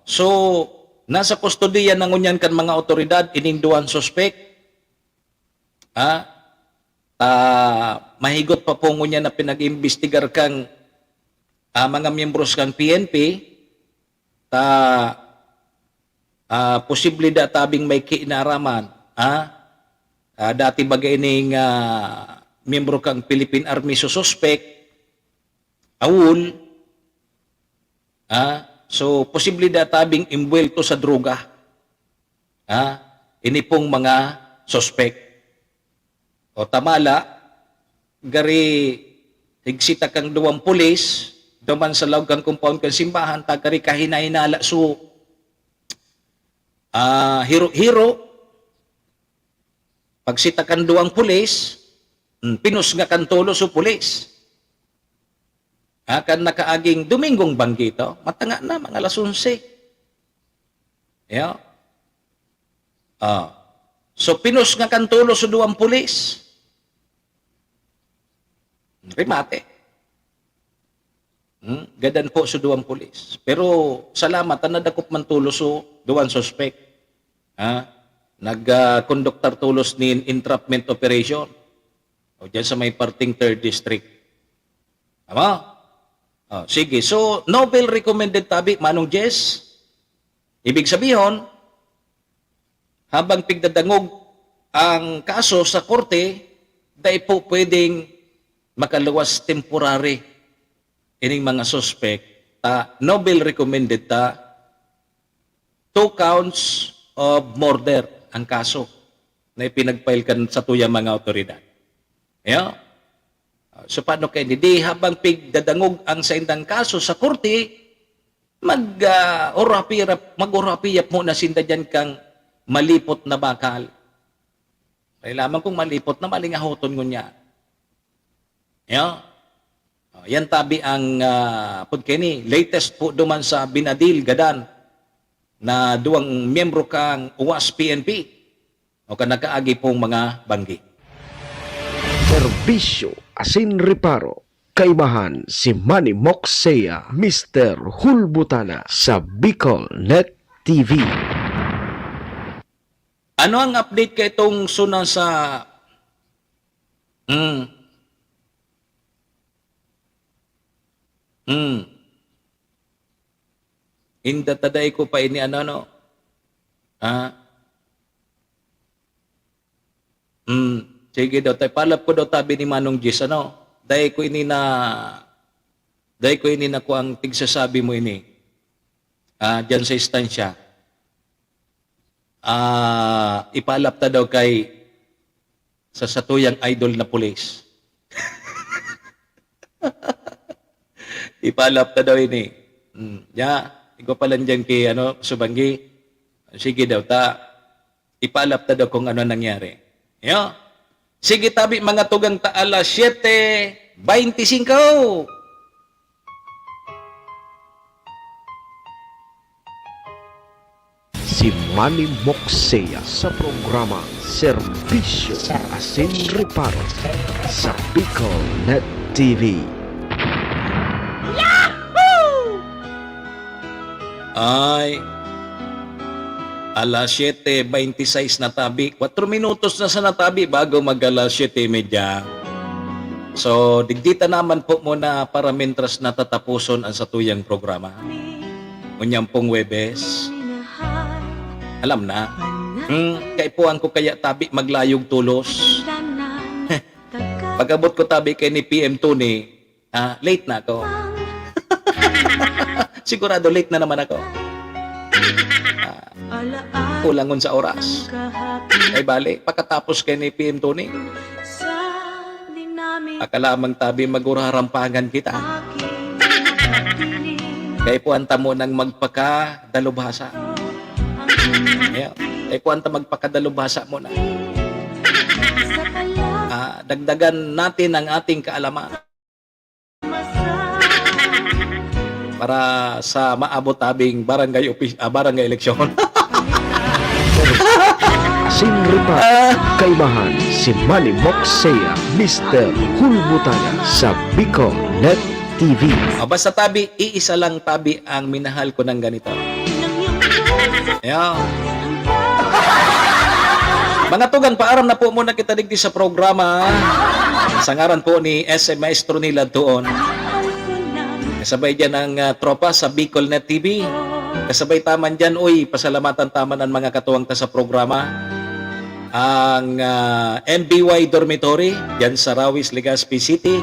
So, nasa kustodiya ng unyan kan mga otoridad, ininduan suspect. Mahigot pa po ngunyan na pinag-imbestigar kang mga miyembros kang PNP, posible databing may kiinaraman. Dati bagay ning miyembro kang Philippine Army suspect, awol, so posible databing imbuelto sa droga, ini pong mga suspect. Tamala, gari higsita kang duwang pulis, duman sa lawag kang compound kang simbahan, tagari kahinahinala so hiro-hiro, pagsita kang duwang pulis, pinus nga kantulo so pulis. Kan nakaaging Domingong Banggito, matanga na, mga alas 11. So pinus nga kantulo so duwang pulis. Rimate. Gadan po so duwang pulis. Pero salamat, nadakop man tulo so duwang suspect. Nag-conductor tulos ni entrapment operation. O dyan sa may parting 3rd District. Tama? Sige, so Nobel recommended tabi, Manong Jess. Ibig sabihin, habang pigdadangog ang kaso sa korte, dahil po pwedeng makaluwas temporary ining mga suspect. Nobel recommended 2 counts of murder ang kaso na ipinagpail kan sa tuyang mga otoridad. So paano kayo? Di habang pigdadangog ang sa indang kaso sa korte, mag-urapiyap mo na sinda dyan kang malipot na bakal. Kailangan kong malipot na malingahoton ngunya. Yan tabi ang pagkini. Latest po duman sa Binadil, Gadan, na duwang miyembro kang UWAS PNP o ka nakaagi pong mga banggi. Serbisyo asin reparo. Kaibahan si Manny Moxea, Mr. Hulbutana sa Bicol Net TV. Ano ang update kay itong suna sa Indataday ko pa ini ano. Sige daw, tayo palap ko daw tabi ni Manong Jis, Dahil ko ini na ko ang tigsasabi mo ini. Diyan sa istansya. Ipalap ta daw kay sa satuyang idol na pulis. Ipalap ta daw ini. Ikaw pala dyan kay Subanggi. Sige daw ipalap ta daw kung ano nangyari. Sige tabi mga tugang alas 7:25. Si Manny Moxea sa programa Serbisyo asin reparo sa Bicol Net TV. Ay, alas 7:26 na tabi. 4 minutos na sa natabi bago mag alas 7:30. So, digdita naman po muna para mentras natatapuson ang satuyang programa. Unyang pong Webes. Alam na. Kaipuan ko kaya tabi maglayog tulos. Pag-abot ko tabi kay ni PM Tony, late na ako. Sigurado late na naman ako. Kulangon sa oras. Ay bali, pagkatapos kay ni PM Tony, akalamang tabi magurarampangan kita. Kaya po anta mo nang magpakadalubhasa. Kaya po anta magpakadalubhasa mo na. Dagdagan natin ang ating kaalaman para sa maabot tabing barangay eleksyon. Asin ripa, kaibahan si Manny Moxea, Mr. Hulbutana sa Bicol Net TV. Basta tabi, iisa lang tabi ang minahal ko ng ganito. Mga tugan, paaram na po muna kita digdi sa programa. Sa ngaran po ni SM Maestro nila doon. Kasabay dyan ang tropa sa Bicol Net TV. Kasabay taman dyan, pasalamatan taman ang mga katuwang ta sa programa. Ang MBY Dormitory, dyan sa Rawis, Legazpi City.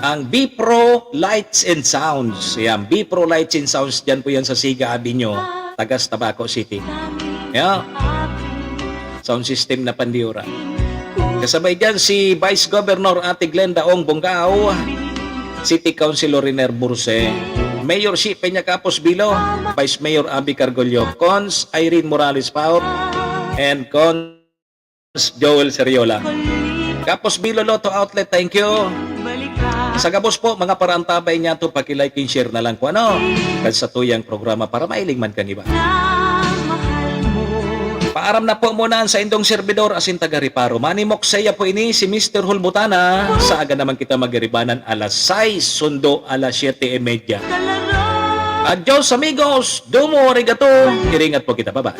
Ang B-Pro Lights and Sounds. Yan, B-Pro Lights and Sounds, dyan po yan sa Siga Avenue, Tagas, Tabaco City. Sound system na Pandiura. Kasabay dyan si Vice Governor Ate Glenda Ong Bongao, City Councilor Riner Burse, Mayor Si Peña Capos Bilo, Vice Mayor Abby Cargollo, Cons Irene Morales Paut, and Cons Joel Seriola. Capos Bilo Lotto Outlet, thank you. Sa gabos po, mga paraantabay niya to, pakilike and share na lang ko sa tuyang programa para mailing man kaniba. Paaram na po muna sa indong servidor asin taga-reparo. Manny Moxea po ini si Mr. Hulbutana. Sa aga naman kita magaribanan alas 6, sundo alas 7:30. Adios amigos, domo arigato. Iringat po kita, bye-bye.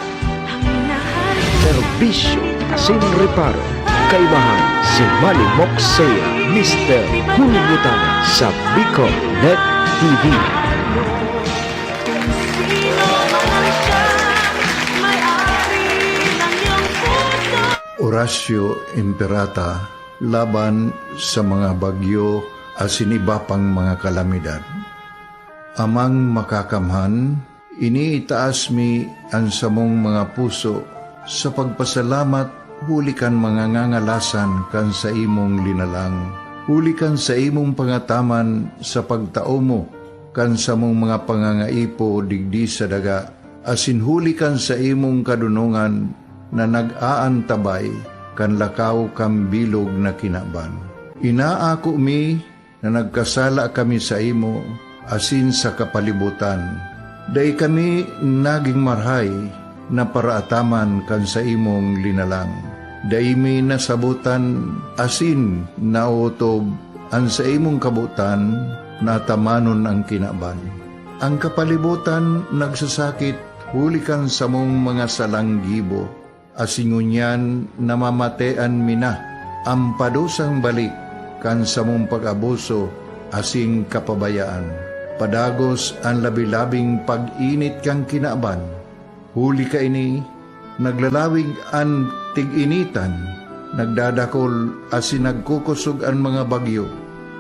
Serbisyo asin reparo. Kaibahan si Manny Moxea, Mr. Hulbutana sa Bicol Net TV. Horacio Imperata laban sa mga bagyo at siniba pang mga kalamidad. Amang makakamhan, iniitaas mi ang samong mga puso sa pagpasalamat, hulikan mga ngangalasan kan sa imong linalang, hulikan sa imong pangataman sa pagtao mo, kan sa mong mga pangangaipo digdi sa daga, asin huli kan sa imong kadunungan na nag-aantabay kan lakaw kang bilog na kinaban. Inaako mi na nagkasala kami sa imo, asin sa kapalibutan. Day kami naging marhay na paraataman kan sa imong linalang. Day mi nasabutan, asin nautob ang sa imong kabutan, natamanon ang kinaban. Ang kapalibutan nagsasakit, huli kan sa mong mga salanggibo, asingunyan namamatean mina, ang padusang balik, kan sa mong pag-abuso, asing kapabayaan. Padagos ang labi-labing pag-init kang kinaban, huli ka ini, naglalawig ang tig-initan, nagdadakol asin nagkukusog ang mga bagyo,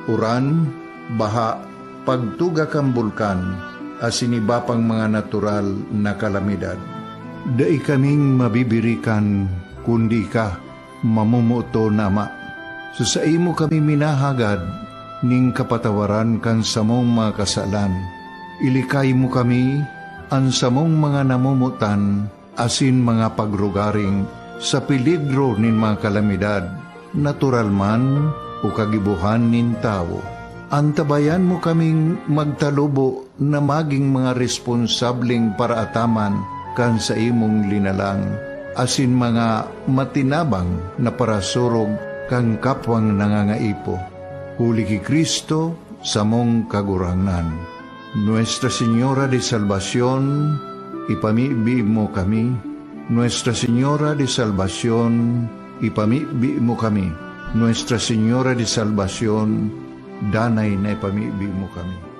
uran, baha, pagtuga kang bulkan, asin iba pang mga natural na kalamidad. Dai kaming mabibirikan, kundi ka, mamumuto nama. Sa imo kami minahagad, ning kapatawaran kan samong mga kasalan. Ilikay mo kami, ang samong mga namumutan, asin mga pagrugaring, sa peligro nin mga kalamidad, natural man o kagibuhan nin tao. Antabayan mo kaming magtalubo na maging mga responsableng paraataman kan sa imong linalang, asin mga matinabang na parasurog kang kapwang nangangaipo. Huli ki Kristo sa mong kagurangan. Nuestra Señora de Salvación, ipamibi mo kami. Nuestra Señora de Salvación, ipamibi mo kami. Nuestra Señora de Salvación, danay na ipamibi mo kami.